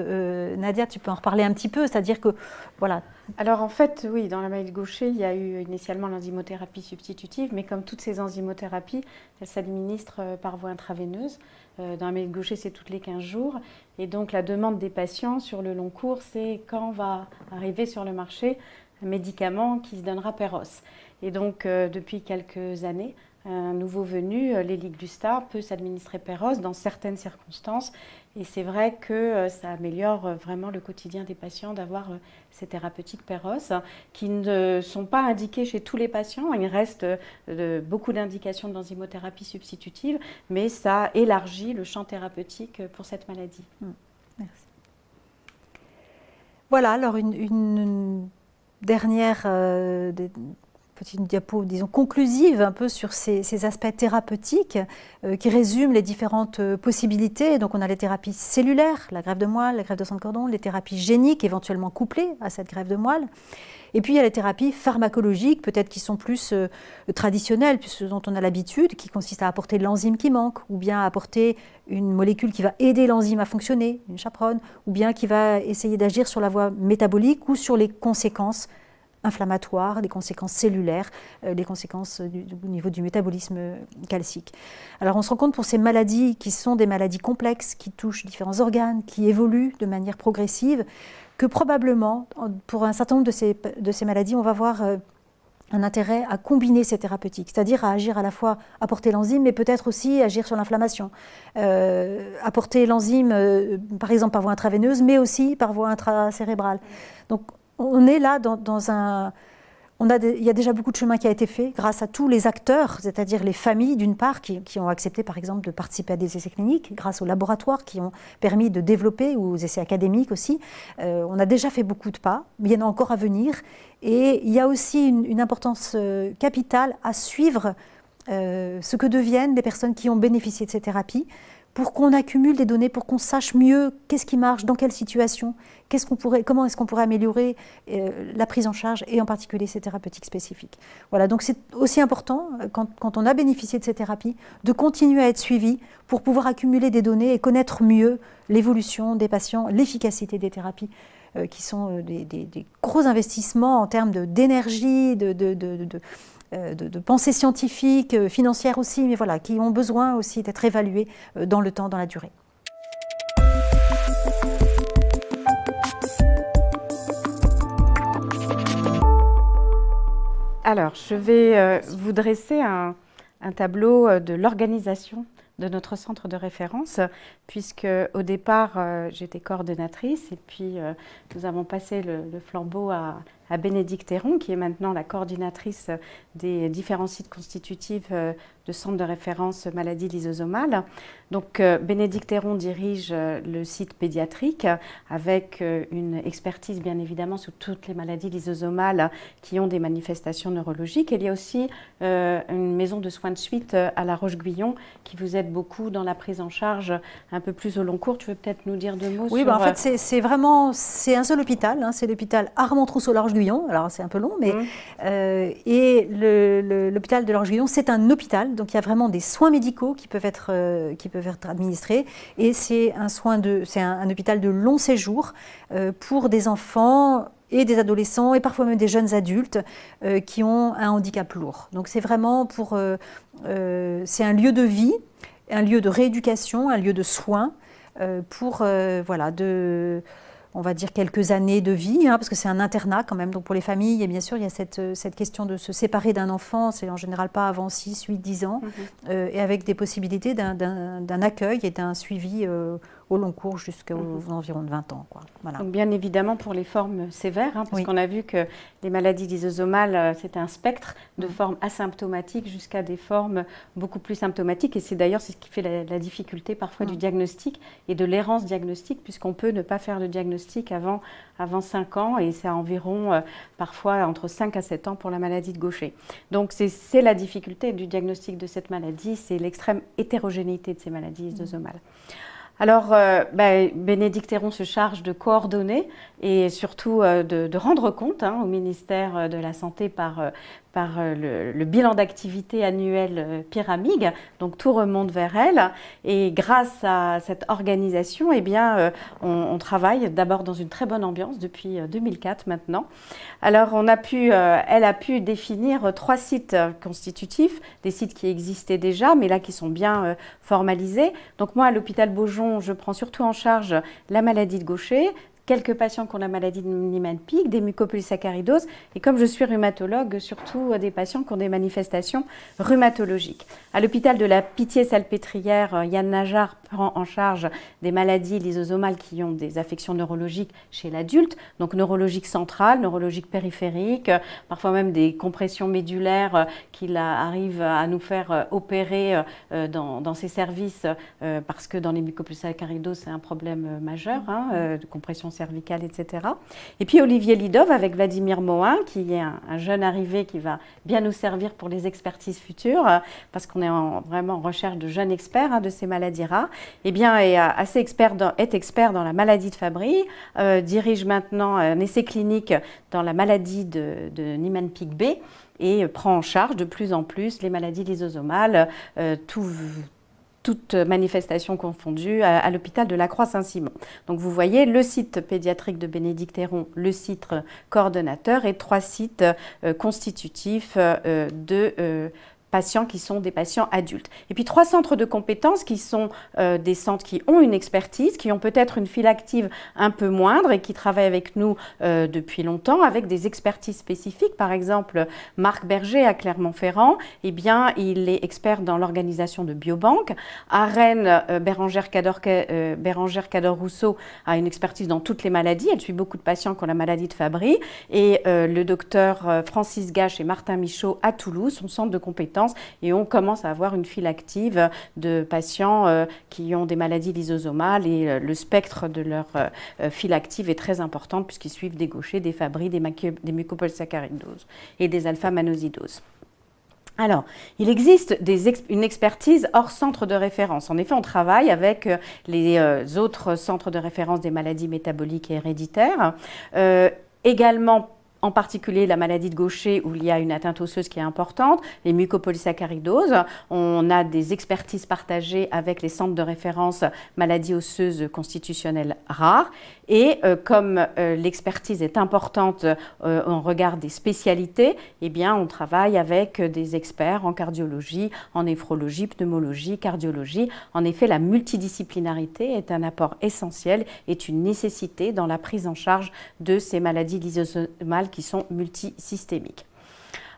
Nadia, tu peux en reparler un petit peu, c'est-à-dire que voilà. Alors en fait, oui, dans la maladie de Gaucher, il y a eu initialement l'enzymothérapie substitutive, mais comme toutes ces enzymothérapies, elles s'administrent par voie intraveineuse. Dans la maladie de Gaucher, c'est toutes les 15 jours, et donc la demande des patients sur le long cours, c'est quand va arriver sur le marché un médicament qui se donnera Péros. Et donc depuis quelques années, un nouveau venu, l'Eliglustat, peut s'administrer Péros dans certaines circonstances. Et c'est vrai que ça améliore vraiment le quotidien des patients d'avoir ces thérapeutiques Péros qui ne sont pas indiquées chez tous les patients. Il reste beaucoup d'indications d'enzymothérapie substitutive, mais ça élargit le champ thérapeutique pour cette maladie. Merci. Voilà, alors une dernière petite diapo, disons, conclusive un peu sur ces aspects thérapeutiques qui résument les différentes possibilités. Donc on a les thérapies cellulaires, la greffe de moelle, la greffe de sang de cordon, les thérapies géniques éventuellement couplées à cette greffe de moelle. Et puis il y a les thérapies pharmacologiques, peut-être qui sont plus traditionnelles, ce dont on a l'habitude, qui consistent à apporter l'enzyme qui manque, ou bien à apporter une molécule qui va aider l'enzyme à fonctionner, une chaperone, ou bien qui va essayer d'agir sur la voie métabolique ou sur les conséquences inflammatoires, des conséquences cellulaires, des conséquences au niveau du métabolisme calcique. Alors on se rend compte pour ces maladies qui sont des maladies complexes, qui touchent différents organes, qui évoluent de manière progressive, que probablement, pour un certain nombre de ces maladies, on va voir un intérêt à combiner ces thérapeutiques, c'est-à-dire à agir à la fois, apporter l'enzyme, mais peut-être aussi agir sur l'inflammation. Apporter l'enzyme, par exemple, par voie intraveineuse, mais aussi par voie intracérébrale. Donc, on est là dans un... il y a déjà beaucoup de chemin qui a été fait grâce à tous les acteurs, c'est-à-dire les familles d'une part qui ont accepté par exemple de participer à des essais cliniques, grâce aux laboratoires qui ont permis de développer, ou aux essais académiques aussi. On a déjà fait beaucoup de pas, mais il y en a encore à venir. Et il y a aussi une importance capitale à suivre ce que deviennent les personnes qui ont bénéficié de ces thérapies, pour qu'on accumule des données, pour qu'on sache mieux qu'est-ce qui marche, dans quelle situation, comment est-ce qu'on pourrait améliorer la prise en charge, et en particulier ces thérapeutiques spécifiques. Voilà, donc c'est aussi important, quand on a bénéficié de ces thérapies, de continuer à être suivi pour pouvoir accumuler des données et connaître mieux l'évolution des patients, l'efficacité des thérapies, qui sont des gros investissements en termes d'énergie, de pensée scientifique, financière aussi, mais voilà, qui ont besoin aussi d'être évalués dans le temps, dans la durée. Alors, je vais vous dresser un tableau de l'organisation de notre centre de référence, puisque au départ, j'étais coordonnatrice, et puis nous avons passé le flambeau à Bénédicte Héron, qui est maintenant la coordinatrice des différents sites constitutifs de centres de référence maladies lysosomales. Donc Bénédicte Héron dirige le site pédiatrique avec une expertise bien évidemment sur toutes les maladies lysosomales qui ont des manifestations neurologiques. Il y a aussi une maison de soins de suite à La Roche-Guyon qui vous aide beaucoup dans la prise en charge un peu plus au long cours. Tu veux peut-être nous dire 2 mots sur... Oui, en fait c'est un seul hôpital, hein, c'est l'hôpital Armand-Troussot-La Roche-Guyon. Alors c'est un peu long, mais et l'hôpital de La Roche-Guyon, c'est un hôpital, donc il y a vraiment des soins médicaux qui peuvent être administrés, et c'est un hôpital de long séjour pour des enfants et des adolescents et parfois même des jeunes adultes qui ont un handicap lourd. Donc c'est vraiment c'est un lieu de vie, un lieu de rééducation, un lieu de soins pour on va dire quelques années de vie, hein, parce que c'est un internat quand même, donc pour les familles, et bien sûr il y a cette question de se séparer d'un enfant, c'est en général pas avant 6, 8, 10 ans, et avec des possibilités d'un accueil et d'un suivi au long cours jusqu'aux environ de 20 ans. Quoi. Voilà. Donc bien évidemment pour les formes sévères, hein, parce qu'on a vu que les maladies lysosomales, c'était un spectre de formes asymptomatiques jusqu'à des formes beaucoup plus symptomatiques, et c'est d'ailleurs ce qui fait la difficulté parfois du diagnostic et de l'errance diagnostique, puisqu'on peut ne pas faire de diagnostic avant 5 ans, et c'est environ parfois entre 5 à 7 ans pour la maladie de Gaucher. Donc c'est la difficulté du diagnostic de cette maladie, c'est l'extrême hétérogénéité de ces maladies lysosomales. Alors, Bénédicte Héron se charge de coordonner et surtout de rendre compte au ministère de la Santé par le bilan d'activité annuel Pyramide. Donc tout remonte vers elle, et grâce à cette organisation, eh bien, on travaille d'abord dans une très bonne ambiance depuis 2004 maintenant. Alors elle a pu définir 3 sites constitutifs, des sites qui existaient déjà, mais là qui sont bien formalisés. Donc moi, à l'hôpital Beaujon, je prends surtout en charge la maladie de Gaucher, quelques patients qui ont la maladie de Niemann-Pick, des mucopolysaccharidoses, et comme je suis rhumatologue, surtout des patients qui ont des manifestations rhumatologiques. À l'hôpital de la Pitié-Salpêtrière, Yann Najar prend en charge des maladies lysosomales qui ont des affections neurologiques chez l'adulte, donc neurologique centrale, neurologique périphérique, parfois même des compressions médulaires qu'il arrive à nous faire opérer dans ses services, parce que dans les mucopolysaccharidoses, c'est un problème majeur, de compression cervicale, etc. Et puis Olivier Lidov avec Vladimir Mohin, qui est un jeune arrivé qui va bien nous servir pour les expertises futures, parce qu'on est vraiment en recherche de jeunes experts de ces maladies rares. Eh bien, est expert dans la maladie de Fabry, dirige maintenant un essai clinique dans la maladie de Niemann-Pick B, et prend en charge de plus en plus les maladies lysosomales, toutes manifestations confondues, à l'hôpital de la Croix-Saint-Simon. Donc vous voyez le site pédiatrique de Bénédicte Héron, le site coordonnateur et 3 sites constitutifs de patients qui sont des patients adultes. Et puis 3 centres de compétences qui sont des centres qui ont une expertise, qui ont peut-être une file active un peu moindre et qui travaillent avec nous depuis longtemps avec des expertises spécifiques. Par exemple, Marc Berger à Clermont-Ferrand, eh bien, il est expert dans l'organisation de biobanques. À Rennes, Bérangère Cador-Rousseau a une expertise dans toutes les maladies. Elle suit beaucoup de patients qui ont la maladie de Fabry. Et le docteur Francis Gache et Martin Michaud à Toulouse, son centre de compétences. Et on commence à avoir une file active de patients qui ont des maladies lysosomales et le spectre de leur file active est très important puisqu'ils suivent des Gaucher, des Fabry, des mucopolysaccharidoses et des alpha-mannozidoses. Alors, il existe une expertise hors centre de référence. En effet, on travaille avec les autres centres de référence des maladies métaboliques et héréditaires. Également, en particulier la maladie de Gaucher où il y a une atteinte osseuse qui est importante, les mucopolysaccharidoses. On a des expertises partagées avec les centres de référence maladies osseuses constitutionnelles rares. Et comme l'expertise est importante en regard des spécialités, eh bien, on travaille avec des experts en cardiologie, en néphrologie, pneumologie, cardiologie. En effet, la multidisciplinarité est un apport essentiel, est une nécessité dans la prise en charge de ces maladies lysosomales qui sont multisystémiques.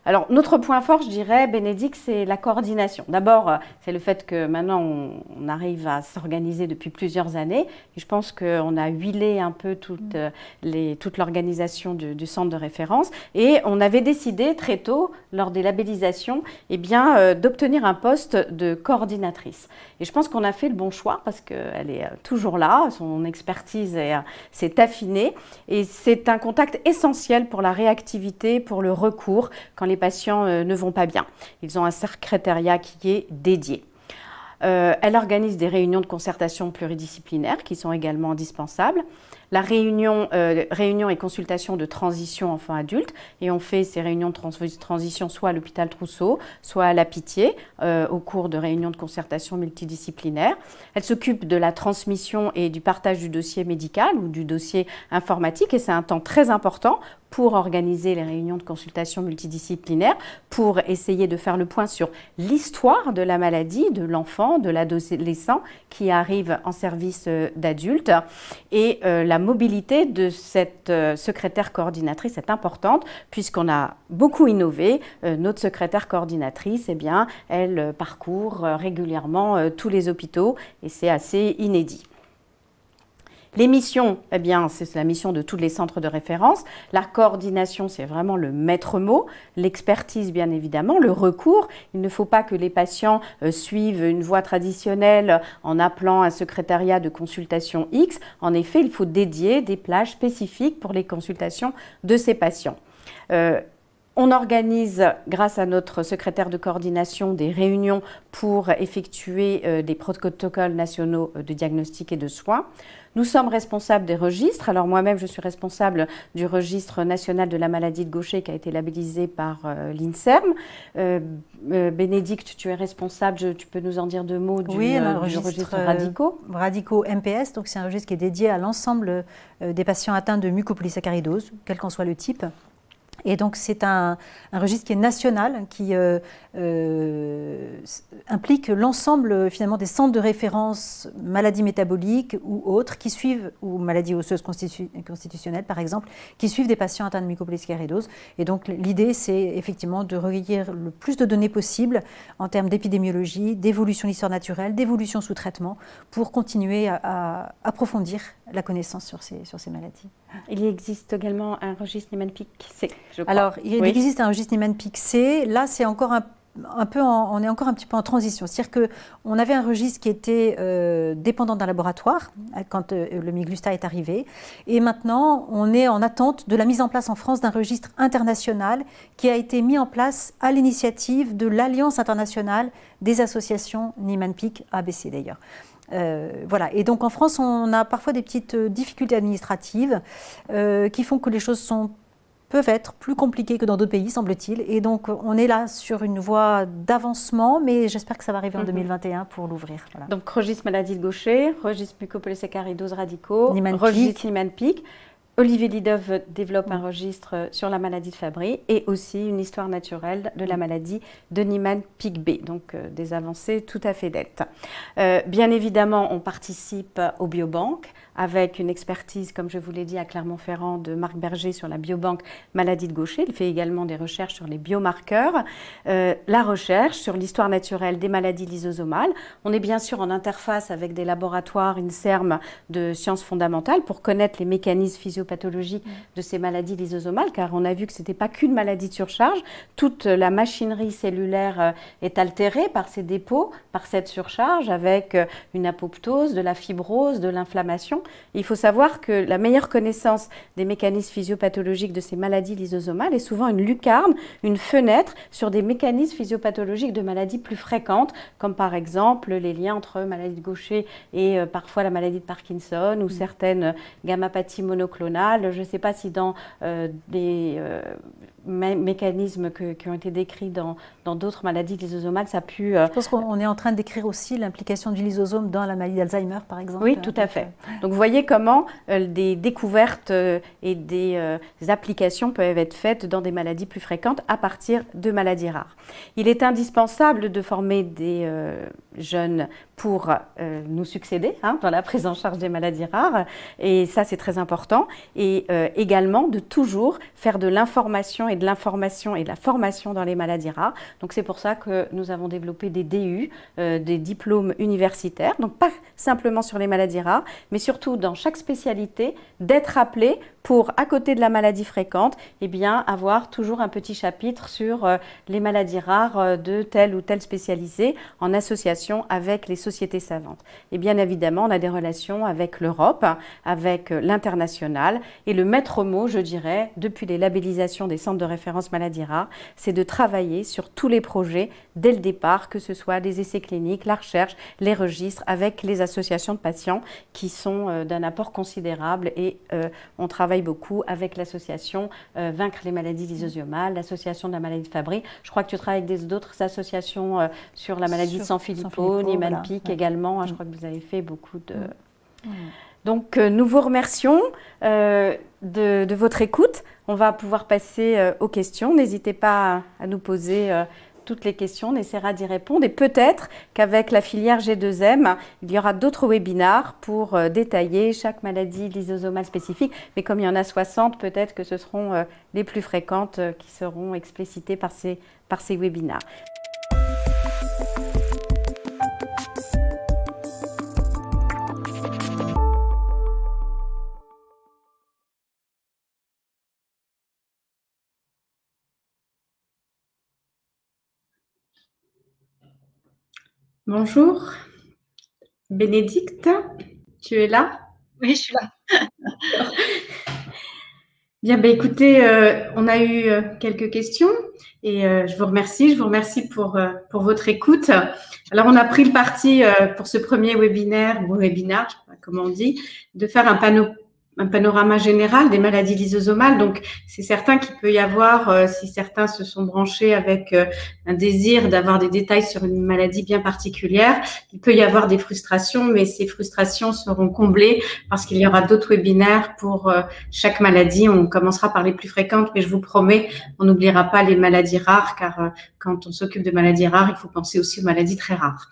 Alors, notre point fort, je dirais, Bénédicte, c'est la coordination. D'abord, c'est le fait que maintenant, on arrive à s'organiser depuis plusieurs années. Et je pense qu'on a huilé un peu toute l'organisation du centre de référence. Et on avait décidé très tôt, lors des labellisations, eh bien, d'obtenir un poste de coordinatrice. Et je pense qu'on a fait le bon choix parce qu'elle est toujours là, son expertise s'est affinée. Et c'est un contact essentiel pour la réactivité, pour le recours, quand les patients ne vont pas bien. Ils ont un secrétariat qui est dédié. Elle organise des réunions de concertation pluridisciplinaires qui sont également indispensables. La réunion et consultation de transition enfant-adulte, et on fait ces réunions de transition soit à l'hôpital Trousseau, soit à la Pitié, au cours de réunions de concertation multidisciplinaires. Elle s'occupe de la transmission et du partage du dossier médical ou du dossier informatique, et c'est un temps très important pour organiser les réunions de consultation multidisciplinaires, pour essayer de faire le point sur l'histoire de la maladie, de l'enfant, de l'adolescent qui arrive en service d'adulte. Et la mobilité de cette secrétaire coordinatrice est importante puisqu'on a beaucoup innové. Notre secrétaire coordinatrice, eh bien, elle parcourt régulièrement tous les hôpitaux et c'est assez inédit. Les missions, eh bien, c'est la mission de tous les centres de référence. La coordination, c'est vraiment le maître mot. L'expertise, bien évidemment. Le recours. Il ne faut pas que les patients suivent une voie traditionnelle en appelant un secrétariat de consultation X. En effet, il faut dédier des plages spécifiques pour les consultations de ces patients. On organise, grâce à notre secrétaire de coordination, des réunions pour effectuer des protocoles nationaux de diagnostic et de soins. Nous sommes responsables des registres. Alors moi-même, je suis responsable du registre national de la maladie de Gaucher qui a été labellisé par l'INSERM. Bénédicte, tu es responsable, tu peux nous en dire 2 mots du registre Radico. Radico MPS, donc c'est un registre qui est dédié à l'ensemble des patients atteints de mucopolysaccharidose, quel qu'en soit le type. Et donc c'est un registre qui est national, qui implique l'ensemble finalement des centres de référence maladies métaboliques ou autres qui suivent, ou maladies osseuses constitutionnelles par exemple, qui suivent des patients atteints de mucopolysaccharidose. Et donc l'idée c'est effectivement de recueillir le plus de données possible en termes d'épidémiologie, d'évolution de l'histoire naturelle, d'évolution sous traitement pour continuer à approfondir la connaissance sur ces maladies. Il existe également un registre Niemann-Pick C, je crois. Alors, il existe un registre Niemann-Pick C. Là, c'est encore on est encore un petit peu en transition. C'est-à-dire qu'on avait un registre qui était dépendant d'un laboratoire quand le Miglusta est arrivé. Et maintenant, on est en attente de la mise en place en France d'un registre international qui a été mis en place à l'initiative de l'Alliance internationale des associations Niemann-Pick, ABC d'ailleurs. Voilà. Et donc en France, on a parfois des petites difficultés administratives qui font que les choses sont peuvent être plus compliquées que dans d'autres pays, semble-t-il. Et donc, on est là sur une voie d'avancement, mais j'espère que ça va arriver en 2021 pour l'ouvrir. Voilà. Donc, registre maladie de Gaucher, registre mucopolysaccharidose radicaux, Niemann-Pick. registre Niemann-Pick. Olivier Lidov développe un registre sur la maladie de Fabry et aussi une histoire naturelle de la maladie de Niemann-Pick B. Donc, des avancées tout à fait nettes. Bien évidemment, on participe aux biobanques avec une expertise, comme je vous l'ai dit, à Clermont-Ferrand de Marc Berger sur la biobanque maladie de Gaucher. Il fait également des recherches sur les biomarqueurs, la recherche sur l'histoire naturelle des maladies lysosomales. On est bien sûr en interface avec des laboratoires INSERM de sciences fondamentales pour connaître les mécanismes physiopathologiques de ces maladies lysosomales, car on a vu que ce n'était pas qu'une maladie de surcharge. Toute la machinerie cellulaire est altérée par ces dépôts, par cette surcharge, avec une apoptose, de la fibrose, de l'inflammation. Il faut savoir que la meilleure connaissance des mécanismes physiopathologiques de ces maladies lysosomales est souvent une lucarne, une fenêtre sur des mécanismes physiopathologiques de maladies plus fréquentes, comme par exemple les liens entre maladie de Gaucher et parfois la maladie de Parkinson ou certaines gammapathies monoclonales. Je ne sais pas si dans des mécanismes qui ont été décrits dans d'autres maladies lysosomales, ça a pu… Je pense qu'on est en train d'écrire aussi l'implication du lysosome dans la maladie d'Alzheimer, par exemple. Oui, tout à fait. Donc, vous voyez comment des découvertes et des applications peuvent être faites dans des maladies plus fréquentes à partir de maladies rares. Il est indispensable de former des jeunes pour nous succéder dans la prise en charge des maladies rares. Et ça, c'est très important. Et également de toujours faire de l'information et de la formation dans les maladies rares. Donc, c'est pour ça que nous avons développé des DU, des diplômes universitaires. Donc, pas simplement sur les maladies rares, mais surtout dans chaque spécialité, d'être appelé pour, à côté de la maladie fréquente, eh bien, avoir toujours un petit chapitre sur les maladies rares de telle ou telle spécialisée en association avec les sociétés savantes. Et bien évidemment, on a des relations avec l'Europe, avec l'international. Et le maître mot, je dirais, depuis les labellisations des centres de référence maladies rares, c'est de travailler sur tous les projets dès le départ, que ce soit les essais cliniques, la recherche, les registres, avec les associations de patients qui sont d'un apport considérable. Et on travaille beaucoup avec l'association Vaincre les maladies lysosomales, l'association de la maladie de Fabry. Je crois que tu travailles avec d'autres associations sur la maladie de Sanfilippo, Niemann-Pick voilà. Également. Je crois que vous avez fait beaucoup de… Donc, nous vous remercions de votre écoute. On va pouvoir passer aux questions. N'hésitez pas à nous poser toutes les questions, on essaiera d'y répondre. Et peut-être qu'avec la filière G2M, il y aura d'autres webinars pour détailler chaque maladie lysosomale spécifique. Mais comme il y en a 60, peut-être que ce seront les plus fréquentes qui seront explicitées par ces webinars. Bonjour, Bénédicte, tu es là? Oui, je suis là. Bien, ben écoutez, on a eu quelques questions et je vous remercie pour votre écoute. Alors, on a pris le parti pour ce premier webinaire, je sais pas comment on dit, de faire un panorama général des maladies lysosomales. Donc, c'est certain qu'il peut y avoir, si certains se sont branchés avec un désir d'avoir des détails sur une maladie bien particulière, il peut y avoir des frustrations, mais ces frustrations seront comblées parce qu'il y aura d'autres webinaires pour chaque maladie. On commencera par les plus fréquentes, mais je vous promets, on n'oubliera pas les maladies rares, car quand on s'occupe de maladies rares, il faut penser aussi aux maladies très rares.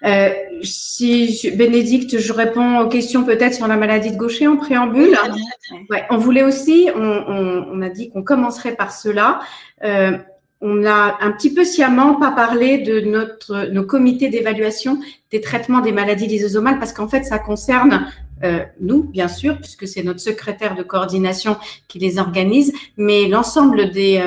Bénédicte, je réponds aux questions peut-être sur la maladie de Gaucher en préambule. Ouais, on voulait aussi, on a dit qu'on commencerait par cela. On a un petit peu sciemment pas parlé de nos comités d'évaluation des traitements des maladies lysosomales parce qu'en fait, ça concerne nous, bien sûr, puisque c'est notre secrétaire de coordination qui les organise, mais l'ensemble des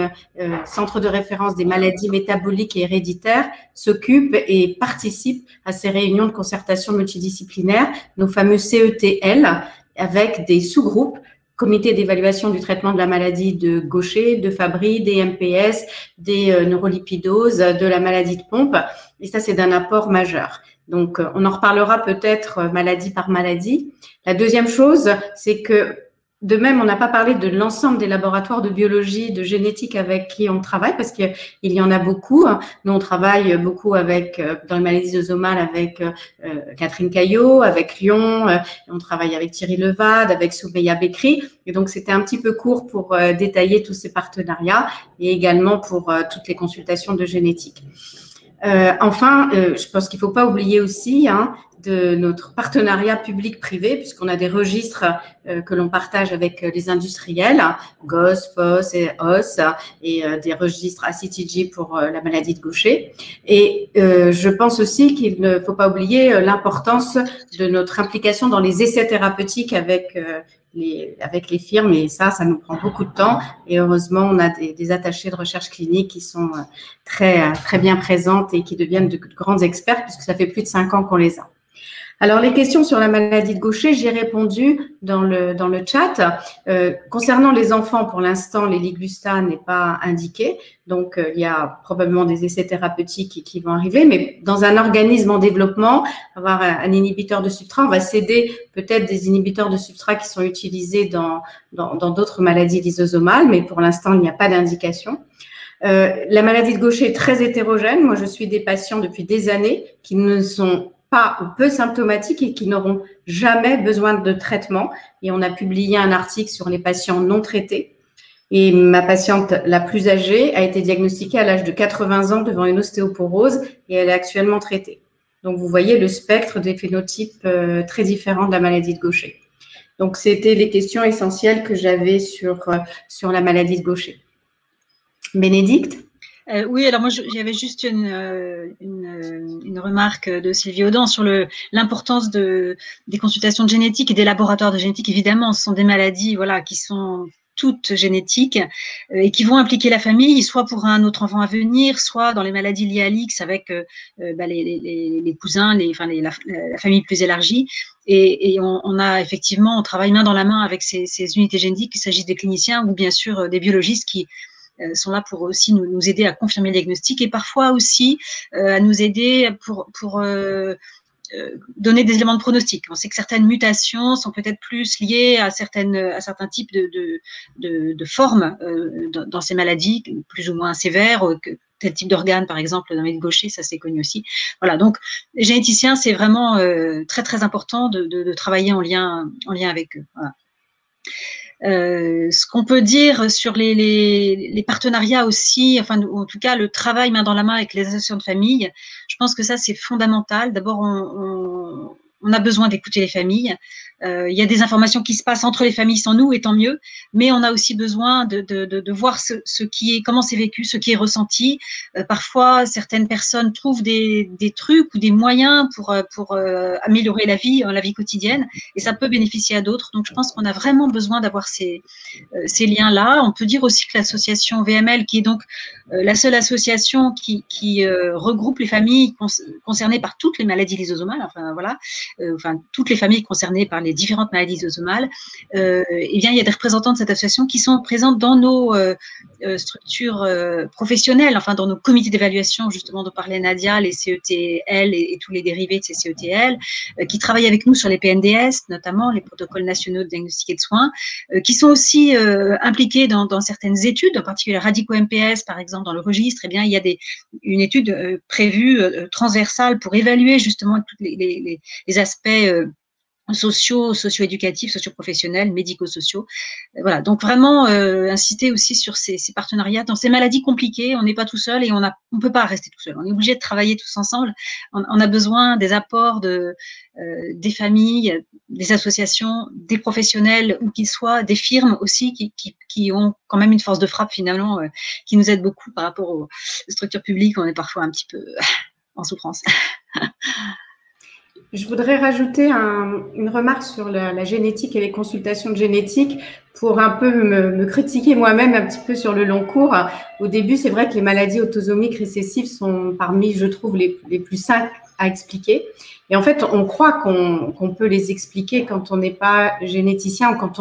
centres de référence des maladies métaboliques et héréditaires s'occupent et participent à ces réunions de concertation multidisciplinaires, nos fameux CETL, avec des sous-groupes, comité d'évaluation du traitement de la maladie de Gaucher, de Fabry, des MPS, des neurolipidoses, de la maladie de Pompe. Et ça, c'est d'un apport majeur. Donc, on en reparlera peut-être maladie par maladie. La deuxième chose, c'est que De même, on n'a pas parlé de l'ensemble des laboratoires de biologie, de génétique avec qui on travaille, parce qu'il y en a beaucoup. Nous, on travaille beaucoup avec, dans les maladies zoosomal avec Catherine Caillot, avec Lyon, on travaille avec Thierry Levade, avec Soumeya Bekri. Et donc, c'était un petit peu court pour détailler tous ces partenariats et également pour toutes les consultations de génétique. Enfin, je pense qu'il ne faut pas oublier aussi de notre partenariat public-privé, puisqu'on a des registres que l'on partage avec les industriels, GOS, FOS et OS, et des registres ACTG pour la maladie de Gaucher. Et je pense aussi qu'il ne faut pas oublier l'importance de notre implication dans les essais thérapeutiques avec les firmes, et ça nous prend beaucoup de temps. Et heureusement, on a des attachés de recherche clinique qui sont très bien présentes et qui deviennent de grands experts, puisque ça fait plus de 5 ans qu'on les a. Alors, les questions sur la maladie de Gaucher, j'ai répondu dans le chat. Concernant les enfants, pour l'instant, l'Eliglusta n'est pas indiqué. Donc, il y a probablement des essais thérapeutiques qui vont arriver. Mais dans un organisme en développement, avoir un inhibiteur de substrat, on va céder peut-être des inhibiteurs de substrat qui sont utilisés dans d'autres maladies lysosomales. Mais pour l'instant, il n'y a pas d'indication. La maladie de Gaucher est très hétérogène. Moi, je suis des patients depuis des années qui ne sont pas ou peu symptomatiques et qui n'auront jamais besoin de traitement. Et on a publié un article sur les patients non traités. Et ma patiente la plus âgée a été diagnostiquée à l'âge de 80 ans devant une ostéoporose et elle est actuellement traitée. Donc, vous voyez le spectre des phénotypes très différents de la maladie de Gaucher. Donc, c'était les questions essentielles que j'avais sur la maladie de Gaucher. Bénédicte? Oui, alors moi j'avais juste une remarque de Sylvie Audin sur l'importance des consultations de génétique et des laboratoires de génétique. Évidemment, ce sont des maladies, voilà, qui sont toutes génétiques et qui vont impliquer la famille, soit pour un autre enfant à venir, soit dans les maladies liées à l'X avec les cousins, la famille plus élargie. Et on travaille main dans la main avec ces unités génétiques, qu'il s'agisse des cliniciens ou bien sûr des biologistes qui sont là pour aussi nous aider à confirmer le diagnostic et parfois aussi à nous aider pour donner des éléments de pronostic. On sait que certaines mutations sont peut-être plus liées à certains types de formes dans ces maladies, plus ou moins sévères, tel type d'organe, par exemple, dans le Gaucher, ça c'est connu aussi. Voilà, donc les généticiens, c'est vraiment très très important de travailler en lien avec eux. Voilà. Ce qu'on peut dire sur les partenariats aussi, enfin en tout cas le travail main dans la main avec les associations de famille, je pense que ça c'est fondamental. D'abord on a besoin d'écouter les familles. Il y a des informations qui se passent entre les familles sans nous, et tant mieux, mais on a aussi besoin de voir comment c'est vécu, ce qui est ressenti. Parfois, certaines personnes trouvent des trucs ou des moyens pour améliorer la vie quotidienne, et ça peut bénéficier à d'autres. Donc, je pense qu'on a vraiment besoin d'avoir ces liens-là. On peut dire aussi que l'association VML, qui est donc la seule association qui regroupe les familles concernées par toutes les maladies lysosomales, toutes les familles concernées par les différentes maladies lysosomales, eh bien, il y a des représentants de cette association qui sont présents dans nos structures professionnelles, enfin dans nos comités d'évaluation, justement dont parlait Nadia, les CETL et tous les dérivés de ces CETL, qui travaillent avec nous sur les PNDS, notamment les protocoles nationaux de diagnostic et de soins, qui sont aussi impliqués dans certaines études, en particulier Radico-MPS, par exemple, dans le registre. Eh bien, il y a une étude prévue transversale pour évaluer justement tous les aspects socio-éducatifs, socio-professionnels, médico-sociaux. Voilà, donc vraiment insister aussi sur ces partenariats. Dans ces maladies compliquées, on n'est pas tout seul et on ne peut pas rester tout seul. On est obligé de travailler tous ensemble. On a besoin des apports des familles, des associations, des professionnels, où qu'ils soient, des firmes aussi qui ont quand même une force de frappe finalement, qui nous aident beaucoup par rapport aux structures publiques. On est parfois un petit peu en souffrance. Je voudrais rajouter une remarque sur la génétique et les consultations de génétique pour un peu me critiquer moi-même un petit peu sur le long cours. Au début, c'est vrai que les maladies autosomiques récessives sont parmi, je trouve, les plus simples à expliquer. Et en fait, on croit qu'on peut les expliquer quand on n'est pas généticien ou quand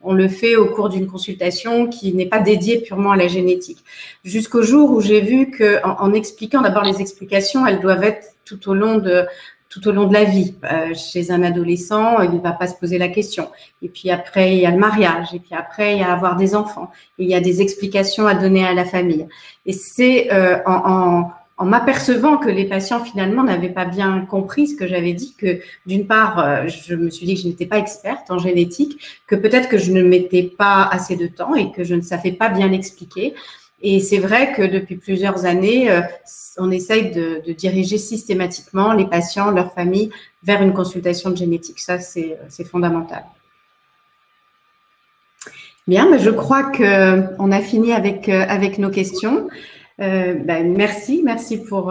on le fait au cours d'une consultation qui n'est pas dédiée purement à la génétique. Jusqu'au jour où j'ai vu qu'en expliquant, d'abord les explications, elles doivent être tout au long de tout au long de la vie. Chez un adolescent, il ne va pas se poser la question. Et puis après, il y a le mariage. Et puis après, il y a avoir des enfants. Et il y a des explications à donner à la famille. Et c'est en m'apercevant que les patients finalement n'avaient pas bien compris ce que j'avais dit, que d'une part, je me suis dit que je n'étais pas experte en génétique, que peut-être que je ne mettais pas assez de temps et que je ne savais pas bien expliquer. Et c'est vrai que depuis plusieurs années, on essaye de diriger systématiquement les patients, leurs familles, vers une consultation de génétique. Ça, c'est fondamental. Bien, mais je crois qu'on a fini avec nos questions. Merci pour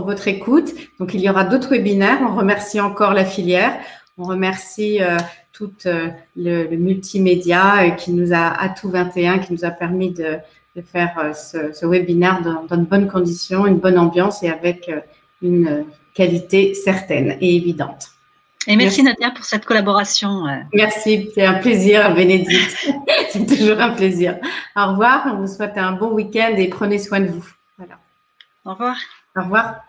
votre écoute. Donc, il y aura d'autres webinaires. On remercie encore la filière. On remercie tout le multimédia qui nous a, Atout 21, qui nous a permis de faire ce webinaire dans de bonnes conditions, une bonne ambiance et avec une qualité certaine et évidente. Et merci Nadia pour cette collaboration. Merci, c'est un plaisir, Bénédicte. C'est toujours un plaisir. Au revoir, on vous souhaite un bon week-end et prenez soin de vous. Voilà. Au revoir. Au revoir.